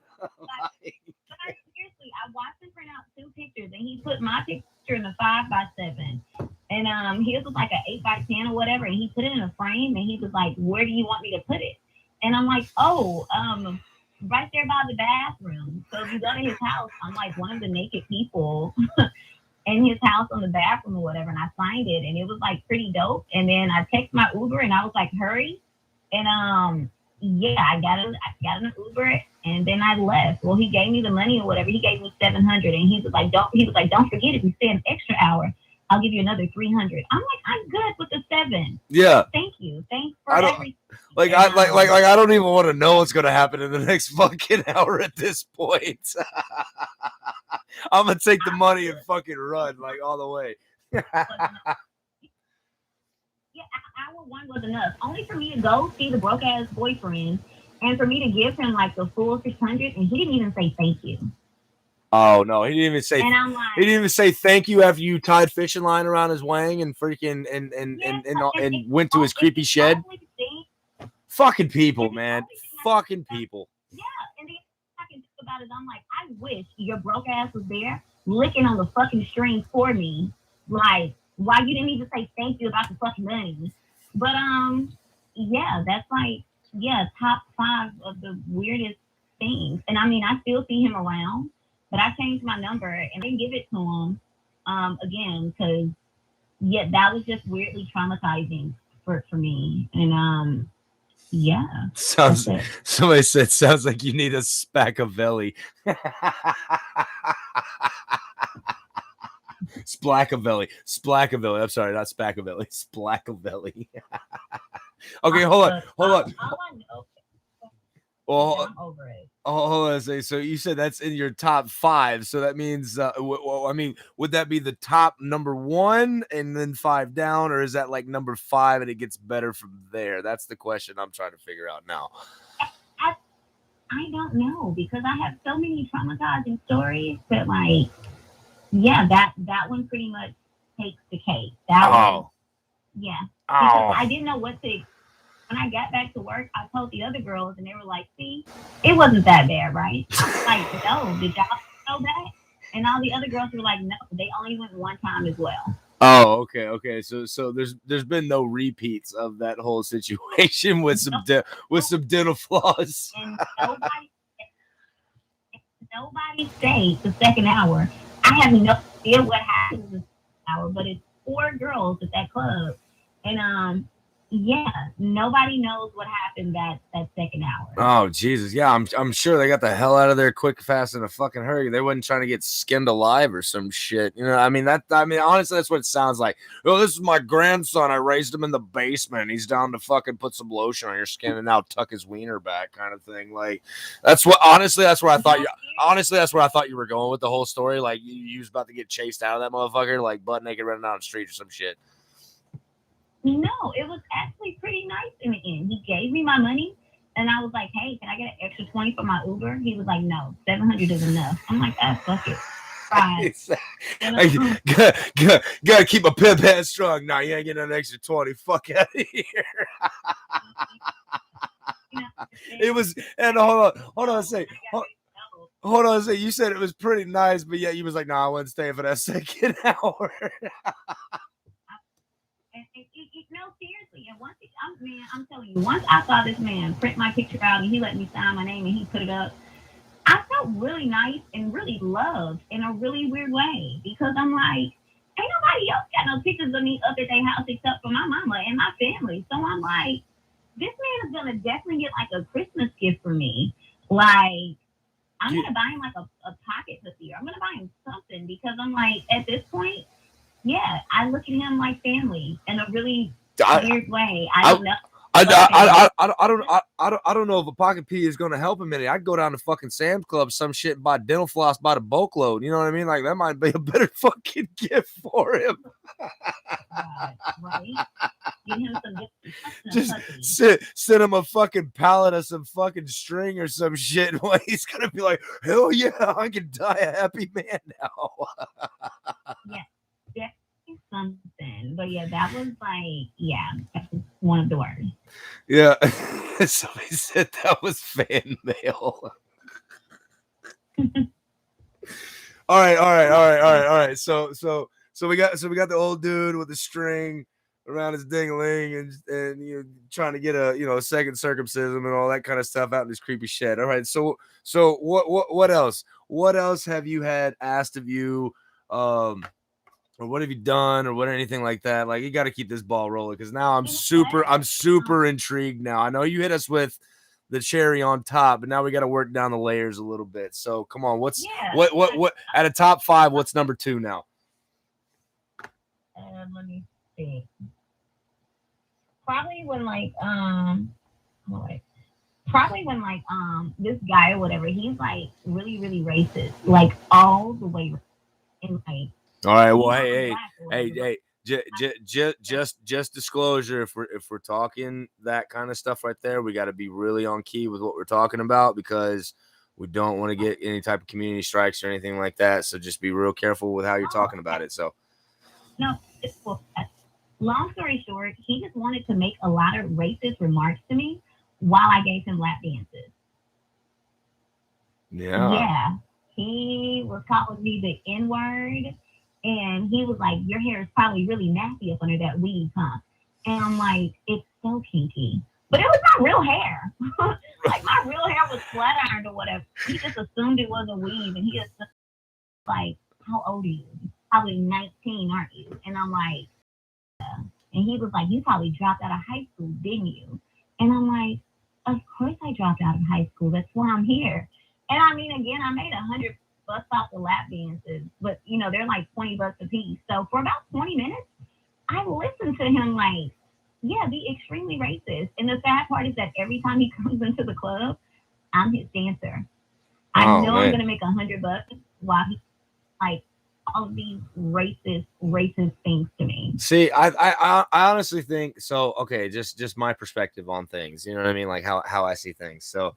Seriously, I watched him print out 2 pictures, and he put my picture in a 5x7, and his was like an 8x10 or whatever, and he put it in a frame, and he was like, "Where do you want me to put it?" And I'm like, "Oh, right there by the bathroom." So if you go to his house, I'm like one of the naked people in his house on the bathroom or whatever, and I signed it, and it was like pretty dope. And then I texted my Uber, and I was like, "Hurry!" And I got an Uber, and then I left. Well, he gave me the money or whatever. He gave me $700, and he was like, "Don't forget, if you stay an extra hour, I'll give you another $300." I'm like, I'm good with the 7. Yeah. Thank you. Thanks for everything. I don't even want to know what's gonna happen in the next fucking hour at this point. I'm gonna take the money and fucking run like all the way. Yeah, hour 1 was enough. Only for me to go see the broke ass boyfriend, and for me to give him like the full 600, and he didn't even say thank you. Oh no, he didn't even say. And I'm like, he didn't even say thank you after you tied fishing line around his wang and freaking and went to his creepy shed. Fucking people, man. Fucking people. Yeah, and the thing I can think about is I'm like, I wish your broke ass was there licking on the fucking strings for me. Like, why you didn't even say thank you about the fucking money? But yeah, that's like top 5 of the weirdest things. And I mean, I still see him around. But I changed my number and didn't give it to him again because that was just weirdly traumatizing for me. And Somebody said sounds like you need a Spackavelli. Splackavelli. I'm sorry, not Spackavelli. Splackavelli. Okay, hold on. Well, I'm over it. Hold on. So you said that's in your top 5. So that means, would that be the top number 1 and then 5 down, or is that like number 5 and it gets better from there? That's the question I'm trying to figure out now. I don't know because I have so many traumatizing stories that, like, that one pretty much takes the cake. Because I didn't know what to expect. When I got back to work, I told the other girls, and they were like, "See, it wasn't that bad, right?" I was like, "No, did y'all know that?" And all the other girls were like, "No, they only went one time as well." Oh, okay. So there's been no repeats of that whole situation with some dental floss. And nobody stayed the second hour. I have no idea what happened this hour, but it's 4 girls at that club, and Yeah, nobody knows what happened that second hour. Oh Jesus, yeah, I'm sure they got the hell out of there quick, fast, in a fucking hurry. They wasn't trying to get skinned alive or some shit. You know, I mean honestly, that's what it sounds like. Oh, this is my grandson. I raised him in the basement. He's down to fucking put some lotion on your skin and now tuck his wiener back, kind of thing. Like, that's what. Honestly, that's where I thought you. Honestly, that's where I thought you were going with the whole story. Like, you was about to get chased out of that motherfucker, like butt naked, running down the street or some shit. No, it was actually pretty nice in the end. He gave me my money, and I was like, "Hey, can I get an extra 20 for my Uber?" He was like, "No, 700 is enough." I'm like, "Ah, fuck it." Right. Gotta keep a pimp head strong. Nah, you ain't getting an extra 20. Fuck out of here. It was, and hold on a second. Hold on a second. You said it was pretty nice, but yet you was like, "Nah, I wasn't staying for that second hour." No, seriously. And I'm telling you, once I saw this man print my picture out and he let me sign my name and he put it up, I felt really nice and really loved in a really weird way because I'm like, ain't nobody else got no pictures of me up at their house except for my mama and my family. So I'm like, this man is gonna definitely get like a Christmas gift for me. Like, I'm gonna buy him like a pocket this year. I'm gonna buy him something because I'm like, at this point, yeah, I look at him like family in a really weird way. I don't know. I don't know if a pocket P is going to help him in it. I'd go down to fucking Sam's Club, some shit, and buy dental floss by the boatload. You know what I mean? Like, that might be a better fucking gift for him. Right? Give him some just send him a fucking pallet of some fucking string or some shit. Well, he's gonna be like, hell yeah, I can die a happy man now. Yeah, something. But yeah, that was like, yeah, that was one of the worst. Yeah. Somebody said that was fan mail. All right. So we got the old dude with the string around his ding-a-ling and you know, trying to get a second circumcision and all that kind of stuff out in this creepy shed. All right. So what else? What else have you had asked of you? Or what have you done, or what anything like that? Like, you got to keep this ball rolling because now I'm super intrigued. Now I know you hit us with the cherry on top, but now we got to work down the layers a little bit. So come on, what at a top 5? What's number 2 now? Let me see. Probably when this guy or whatever, he's like really really racist, like all the way, and like. All right. Well, hey. Just disclosure. If we're talking that kind of stuff right there, we got to be really on key with what we're talking about because we don't want to get any type of community strikes or anything like that. So just be real careful with how you're talking about it. So. No, it's cool. Long story short, he just wanted to make a lot of racist remarks to me while I gave him lap dances. Yeah. He was calling me the N-word. And he was like, your hair is probably really nasty up under that weave, huh? And I'm like, it's so kinky. But it was my real hair. Like, my real hair was flat ironed or whatever. He just assumed it was a weave. And he just like, how old are you? Probably 19, aren't you? And I'm like, yeah. And he was like, you probably dropped out of high school, didn't you? And I'm like, of course I dropped out of high school. That's why I'm here. And I mean, again, I made $100 off the lap dances, but they're like $20 a piece. So for about 20 minutes, I listened to him like, yeah, be extremely racist. And the sad part is that every time he comes into the club, I'm his dancer. I know I'm gonna make $100 while he like all of these racist things to me. See, I honestly think so. Okay, just my perspective on things. You know what I mean? Like how I see things. So,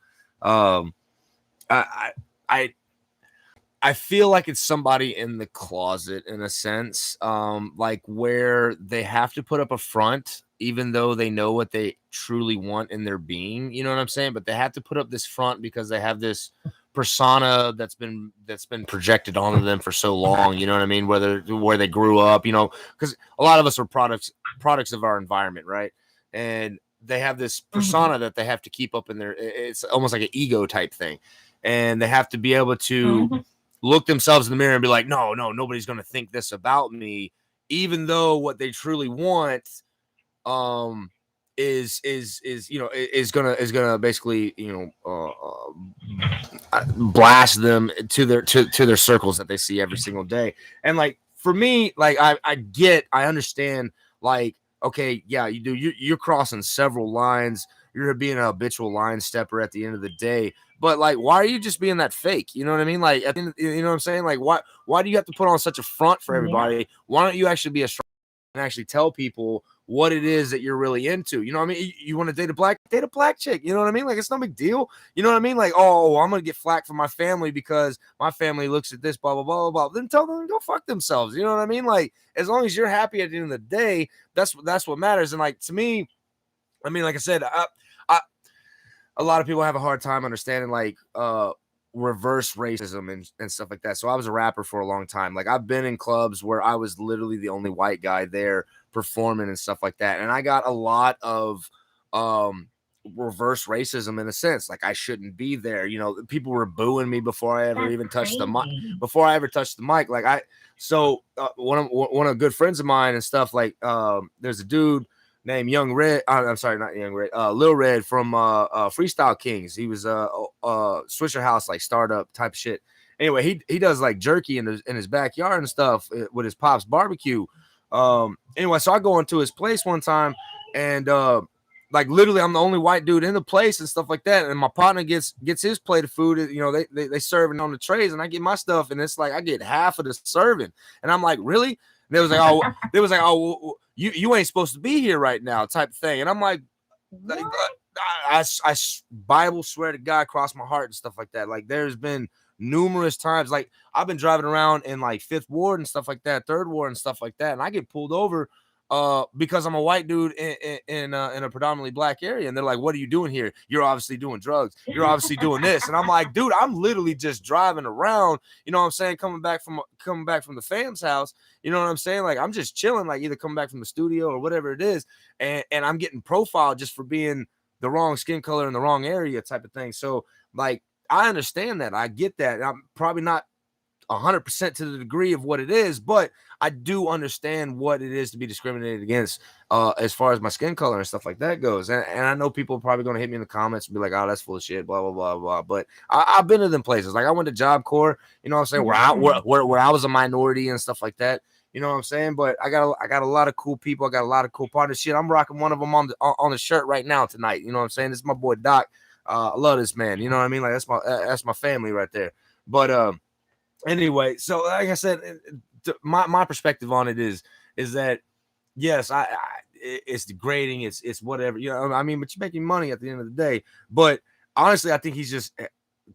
I feel like it's somebody in the closet in a sense, like where they have to put up a front, even though they know what they truly want in their being. You know what I'm saying? But they have to put up this front because they have this persona that's been projected onto them for so long. You know what I mean? Where they grew up. Because a lot of us are products of our environment, right? And they have this persona that they have to keep up in their. It's almost like an ego type thing, and they have to be able to. Look themselves in the mirror and be like, no, nobody's going to think this about me, even though what they truly want is gonna basically blast them to their circles that they see every single day. And like for me, like I understand, like, okay, yeah, you're crossing several lines, you're being a habitual line stepper at the end of the day. But like, why are you just being that fake? You know what I mean? Like, you know what I'm saying? Like, why do you have to put on such a front for everybody? Yeah. Why don't you actually be a strong and actually tell people what it is that you're really into? You know what I mean? You want to date a black chick. You know what I mean? Like, it's no big deal. You know what I mean? Like, oh, I'm gonna get flack from my family because my family looks at this, blah blah blah blah blah. Then tell them to go fuck themselves. You know what I mean? Like, as long as you're happy at the end of the day, that's what matters. And like to me, I mean, like I said, I a lot of people have a hard time understanding like reverse racism and stuff like that. So I was a rapper for a long time. Like I've been in clubs where I was literally the only white guy there performing and stuff like that. And I got a lot of reverse racism in a sense. Like I shouldn't be there. You know, people were booing me before I ever That's even touched the mic. crazy. Before I ever touched the mic. Like one of good friends of mine and stuff, like there's a dude named Young Red. I'm sorry, not Young Red. Lil Red from Freestyle Kings. He was Swisher House, like startup type of shit. Anyway, he does like jerky in his backyard and stuff with his pops barbecue. Anyway, so I go into his place one time, and like literally I'm the only white dude in the place and stuff like that. And my partner gets his plate of food. You know, they serving on the trays, and I get my stuff, and it's like I get half of the serving, and I'm like, really? And they was like, oh, you ain't supposed to be here right now, type of thing. And I'm like, What? I Bible swear to God, cross my heart and stuff like that. Like there's been numerous times, like I've been driving around in like Fifth Ward and stuff like that, Third Ward and stuff like that, and I get pulled over because I'm a white dude in a predominantly black area, and they're like, what are you doing here? You're obviously doing drugs, you're obviously doing this. And I'm like, dude, I'm literally just driving around, you know what I'm saying, coming back from the fam's house, you know what I'm saying, like I'm just chilling, like either coming back from the studio or whatever it is, and I'm getting profiled just for being the wrong skin color in the wrong area type of thing. So like I understand that, I get that. I'm probably not 100% to the degree of what it is, but I do understand what it is to be discriminated against as far as my skin color and stuff like that goes. And I know people are probably going to hit me in the comments and be like, oh, that's full of shit, blah, blah, blah, blah. But I've been to them places. Like I went to Job Corps, you know what I'm saying, where I was a minority and stuff like that. You know what I'm saying? But I got a lot of cool people. I got a lot of cool partners. Shit, I'm rocking one of them on the shirt right now tonight. You know what I'm saying? This is my boy Doc. I love this man. You know what I mean? Like that's my family right there. But anyway, so like I said, my perspective on it is that yes, it's degrading, it's whatever, you know. I mean, but you're making money at the end of the day. But honestly, I think he's just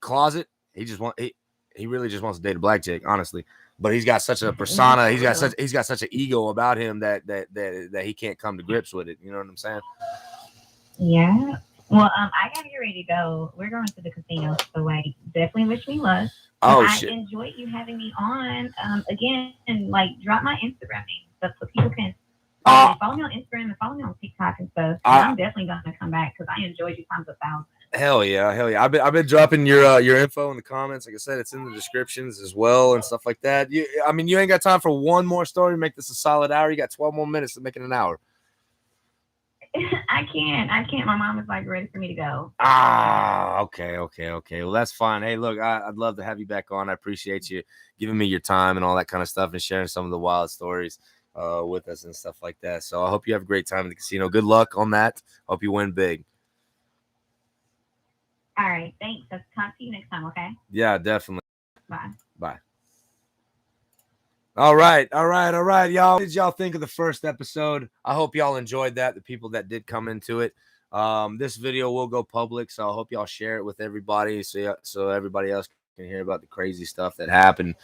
closet. He really just wants to date a black chick, honestly. But he's got such a persona. He's got such an ego about him that he can't come to grips with it. You know what I'm saying? Yeah. Well, I gotta get ready to go. We're going to the casino, so like definitely wish me luck. Oh, I shit. enjoyed you having me on. Again, and like drop my Instagram name stuff so people can follow me on Instagram and follow me on TikTok and stuff. And I'm definitely gonna come back because I enjoyed you times 1,000. Hell yeah. I've been dropping your info in the comments. Like I said, it's in the descriptions as well and stuff like that. You ain't got time for one more story. Make this a solid hour. You got 12 more minutes to make it an hour. I can't. My mom is like ready for me to go. Okay. Well, that's fine. Hey, look, I'd love to have you back on. I appreciate you giving me your time and all that kind of stuff and sharing some of the wild stories with us and stuff like that. So I hope you have a great time in the casino. Good luck on that. Hope you win big. All right. Thanks. I'll talk to you next time, okay? Yeah, definitely. Bye. All right, y'all. What did y'all think of the first episode? I hope y'all enjoyed that, the people that did come into it. This video will go public, so I hope y'all share it with everybody so everybody else can hear about the crazy stuff that happened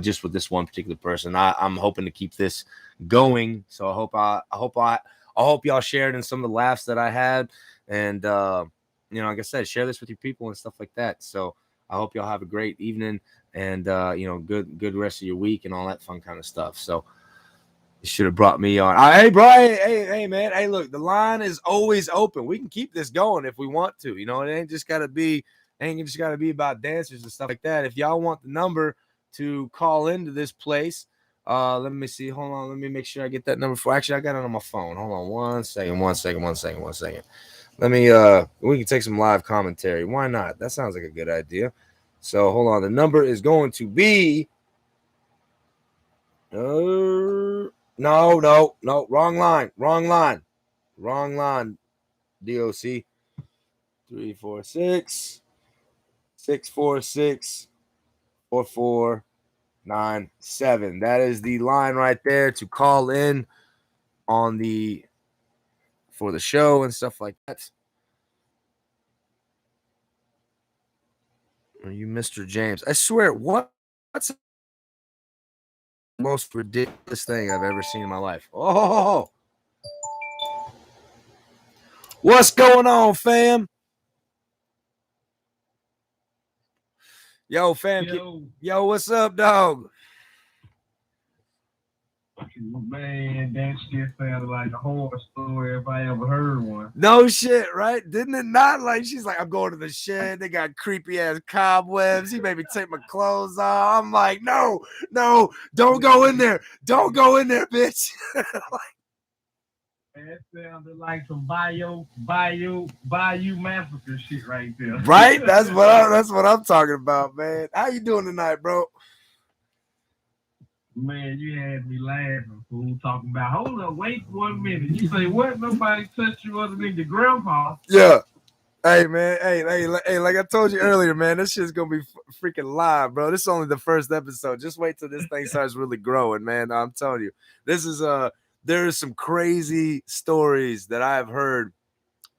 just with this one particular person. I'm hoping to keep this going, so I hope y'all shared in some of the laughs that I had, and like I said, share this with your people and stuff like that. So I hope y'all have a great evening and good rest of your week and all that fun kind of stuff. So you should have brought me on. Hey, bro, hey, man. Hey, look, the line is always open. We can keep this going if we want to. You know, it ain't just gotta be about dancers and stuff like that. If y'all want the number to call into this place, Let me see. Hold on. Let me make sure I get that number for. Actually, I got it on my phone. Hold on 1 second. 1 second. 1 second. 1 second. Let me. We can take some live commentary. Why not? That sounds like a good idea. So hold on. The number is going to be. No. Wrong line. Wrong line. DOC 346 646 4497. That is the line right there to call in on the for the show and stuff like that. Are you Mr. James? I swear, what's the most ridiculous thing I've ever seen in my life? Oh, what's going on, fam? Yo, fam. Yo, what's up, dog? Man, that shit sounded like a horror story if I ever heard one. No shit, right? Didn't it not? Like, she's like, I'm going to the shed. They got creepy ass cobwebs. He made me take my clothes off. I'm like, no, don't go in there. Don't go in there, bitch. That sounded like some Bayou massacre shit right there. Right? That's what I'm talking about, man. How you doing tonight, bro? Man, you had me laughing, fool, talking about, hold up, wait 1 minute. You say, what? Nobody touched you other than your grandpa? Yeah. Hey, man. Hey, like I told you earlier, man, this shit's going to be freaking live, bro. This is only the first episode. Just wait till this thing starts really growing, man. I'm telling you. This is, there is some crazy stories that I have heard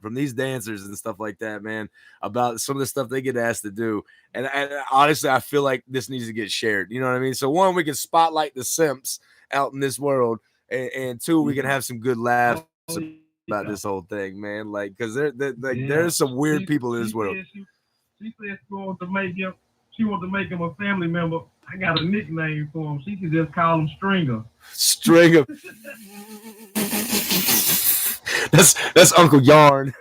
from these dancers and stuff like that, man, about some of the stuff they get asked to do. And honestly, I feel like this needs to get shared. You know what I mean? So one, we can spotlight the simps out in this world, and two, we can have some good laughs about this whole thing, man. Like, because there's some weird people in this world. She said she wanted to make him a family member. I got a nickname for him. She could just call him Stringer. Stringer. That's Uncle Yarn.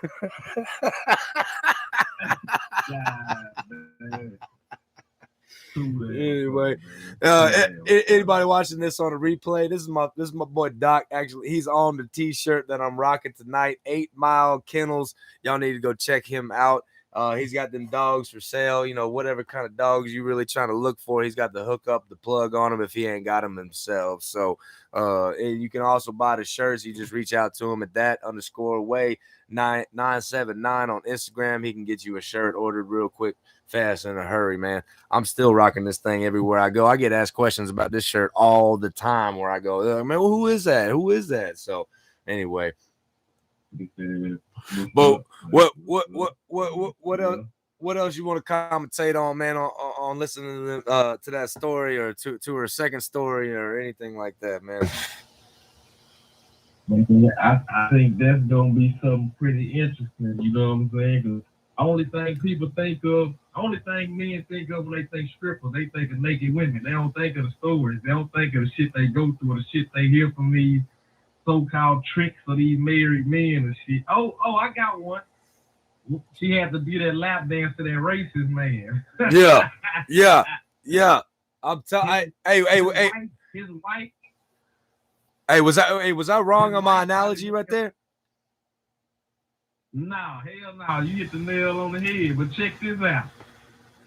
Anyway, anybody watching this on a replay, this is my boy Doc. Actually, he's on the t-shirt that I'm rocking tonight. 8 Mile Kennels. Y'all need to go check him out. He's got them dogs for sale, you know, whatever kind of dogs you really trying to look for. He's got the hook up, the plug on him if he ain't got them himself. So, and you can also buy the shirts. You just reach out to him at that_way979 on Instagram. He can get you a shirt ordered real quick, fast, in a hurry, man. I'm still rocking this thing everywhere I go. I get asked questions about this shirt all the time where I go, man, who is that? Who is that? So, anyway. But what else? What else you want to commentate on, man? On listening to that story or to her second story or anything like that, man? I think that's gonna be something pretty interesting. You know what I'm saying? Because only thing men think of when they think strippers, they think of naked women. They don't think of the stories. They don't think of the shit they go through or the shit they hear from these so-called tricks of these married men and shit. Oh, I got one. She had to do that lap dance to that racist man. Yeah. I'm telling. Hey. His wife. Hey, was I wrong on my analogy right there? No, hell no. You hit the nail on the head. But check this out.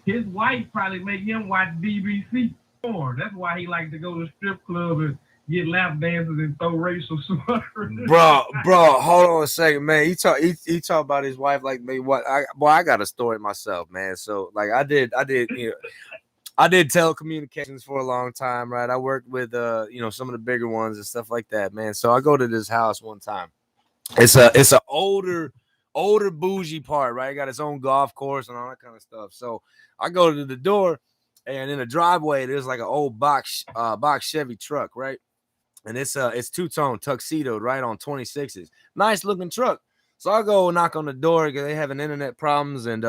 His wife probably make him watch BBC porn. That's why he likes to go to the strip club and get lap dances and throw racial slurs. Bro, hold on a second, man. He talk about his wife like me. I got a story myself, man. So like I did, you know, I did telecommunications for a long time, right? I worked with some of the bigger ones and stuff like that, man. So I go to this house one time. It's a older bougie part, right? It got its own golf course and all that kind of stuff. So I go to the door, and in the driveway there's like an old box Chevy truck, right? And it's two-tone tuxedoed, right, on 26s. Nice looking truck. So I go knock on the door because they having internet problems, and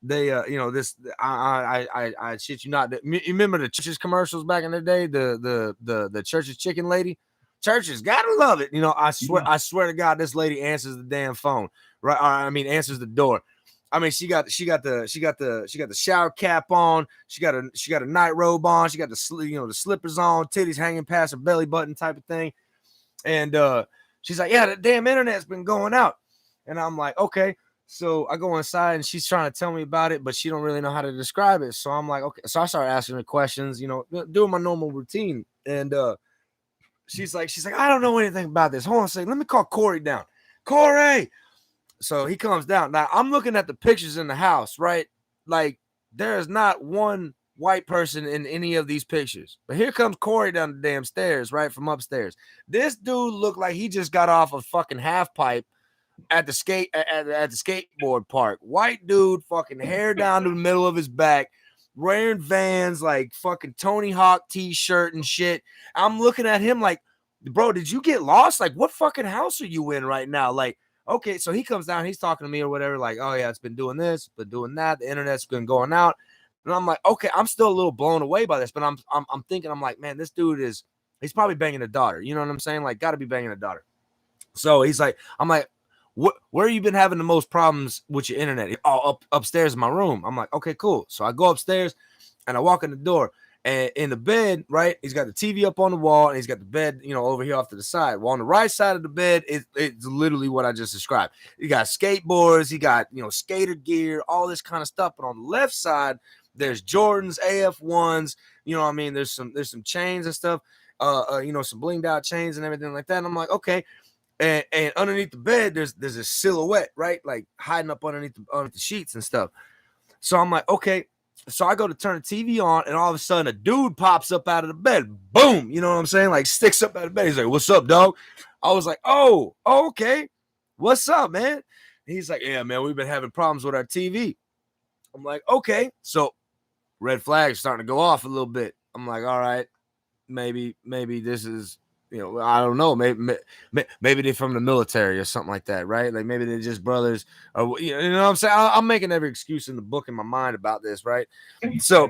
they this I shit you not. You remember the Church's commercials back in the day? The Church's chicken lady. Churches gotta love it. You know, I swear to God, this lady answers the damn phone, right? I mean, answers the door. I mean, she got the shower cap on. She got a night robe on. She got the slippers on, titties hanging past her belly button type of thing. And she's like, yeah, the damn internet's been going out. And I'm like, okay. So I go inside and she's trying to tell me about it, but she don't really know how to describe it. So I'm like, okay. So I start asking her questions, doing my normal routine. And she's like, I don't know anything about this. Hold on a second. Let me call Corey down. Corey. So he comes down. Now I'm looking at the pictures in the house, right? Like there is not one white person in any of these pictures. But here comes Corey down the damn stairs, right, from upstairs. This dude looked like he just got off a fucking half pipe at the skateboard park. White dude, fucking hair down to the middle of his back, wearing Vans, like fucking Tony Hawk t-shirt and shit. I'm looking at him like, bro, did you get lost? Like, what fucking house are you in right now? Like, okay, so he comes down, he's talking to me or whatever, like, oh yeah, it's been doing this, been doing that, the internet's been going out. And I'm like, okay, I'm still a little blown away by this, but I'm thinking, I'm like, man, this dude he's probably banging a daughter. You know what I'm saying? Like, gotta be banging a daughter. So he's like, I'm like, where you been having the most problems with your internet? Oh, upstairs in my room. I'm like, okay, cool. So I go upstairs and I walk in the door. And in the bed, right, he's got the TV up on the wall and he's got the bed, over here off to the side. Well, on the right side of the bed, it's literally what I just described. He got skateboards, he got, skater gear, all this kind of stuff. But on the left side, there's Jordans, AF1s, you know what I mean? There's some chains and stuff, some blinged out chains and everything like that. And I'm like, okay. And underneath the bed, there's a silhouette, right? Like hiding up underneath the sheets and stuff. So I'm like, okay. So I go to turn the TV on, and all of a sudden a dude pops up out of the bed. Boom. You know what I'm saying? Like sticks up out of bed. He's like, what's up, dog? I was like, oh, okay. What's up, man? And he's like, yeah, man, we've been having problems with our TV. I'm like, okay. So red flags starting to go off a little bit. I'm like, all right, maybe this is, I don't know. Maybe they're from the military or something like that, right? Like maybe they're just brothers. Or, you know what I'm saying? I'm making every excuse in the book in my mind about this, right? So,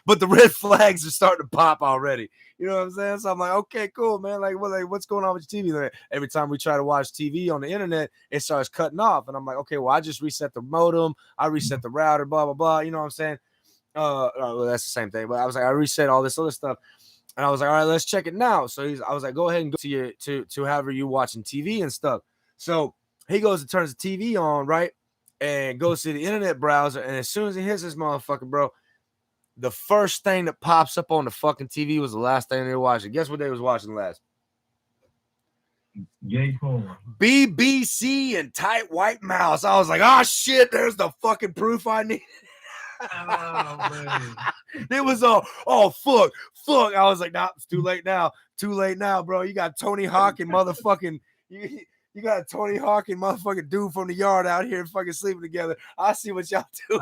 but the red flags are starting to pop already. You know what I'm saying? So I'm like, okay, cool, man. Like what's going on with your TV? Like, every time we try to watch TV on the internet, it starts cutting off. And I'm like, okay, well, I just reset the modem. I reset the router, blah, blah, blah. You know what I'm saying? Well, that's the same thing. But I was like, I reset all this other stuff. And I was like, all right, let's check it now. So I was like, go ahead and go to however you watching TV and stuff. So he goes and turns the TV on, right? And goes to the internet browser. And as soon as he hits this motherfucker, bro, the first thing that pops up on the fucking TV was the last thing they were watching. Guess what they was watching last? Gay porn. BBC and Tight White Mouse. I was like, oh shit, there's the fucking proof I need. Oh, man. It was fuck. I was like, nah, it's too late now, bro. You got Tony Hawk and motherfucking you got Tony Hawk and motherfucking dude from the yard out here fucking sleeping together. I see what y'all doing.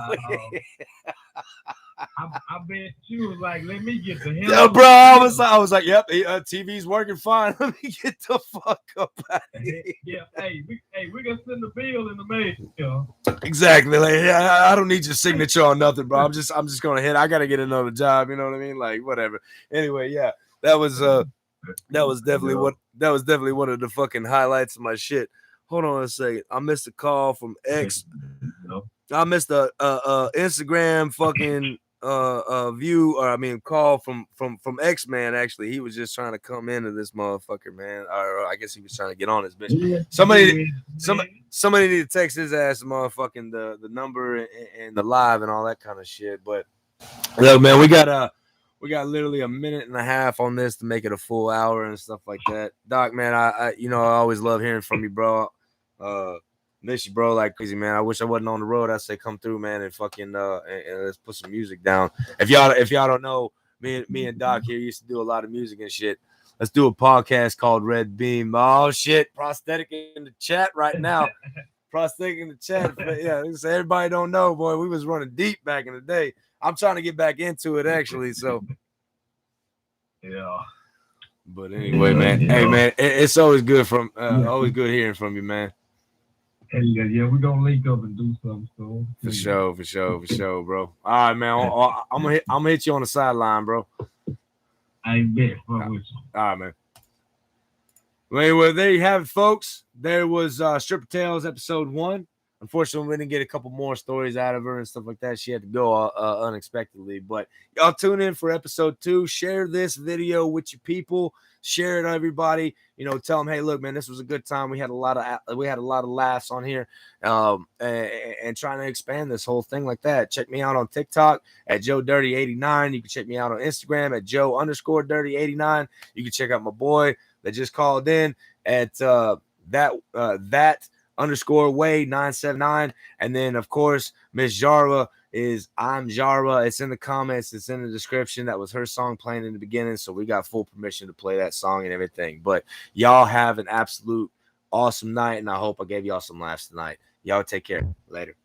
I bet you was like, let me get the hell. Yeah, bro, I was like, yep, TV's working fine. Let me get the fuck up out of here. Yeah, we're gonna send the bill in the mail. Exactly. Like, I don't need your signature on nothing, bro. I'm just gonna hit. I gotta get another job. You know what I mean? Like, whatever. Anyway, yeah, that was definitely one of the fucking highlights of my shit. Hold on a second. I missed a call from X. I missed a Instagram fucking call from X-Man. Actually, he was just trying to come into this motherfucker, man. Or I guess he was trying to get on his bitch. Somebody need to text his ass motherfucking the number and the live and all that kind of shit. But look, man, we got literally a minute and a half on this to make it a full hour and stuff like that. Doc, man, I always love hearing from you, bro. Miss you, bro, like crazy, man. I wish I wasn't on the road. I say come through, man, and fucking and let's put some music down. If y'all don't know, me and Doc here used to do a lot of music and shit. Let's do a podcast called Red Beam. Oh shit, prosthetic in the chat right now. Prosthetic in the chat. But yeah, everybody don't know, boy. We was running deep back in the day. I'm trying to get back into it actually. So yeah. But anyway, man. Yeah. Hey man, it's always good always good hearing from you, man. Yeah, we're gonna link up and do something. So for sure, bro. All right, man. I'm gonna hit you on the sideline, bro. I bet. All right, man. Well, anyway, there you have it, folks. There was Stripper Tales episode 1. Unfortunately, we didn't get a couple more stories out of her and stuff like that. She had to go unexpectedly. But y'all tune in for episode 2. Share this video with your people. Share it, everybody. Tell them, hey, look, man, this was a good time. We had a lot of laughs on here, and trying to expand this whole thing like that. Check me out on TikTok at JoeDirty89. You can check me out on Instagram at Joe_Dirty89. You can check out my boy that just called in at that _way 979. And then of course Miss Jarva is imjarra. It's in the comments, it's in the description. That was her song playing in the beginning, so we got full permission to play that song and everything. But y'all have an absolute awesome night, and I hope I gave y'all some laughs tonight. Y'all take care. Later.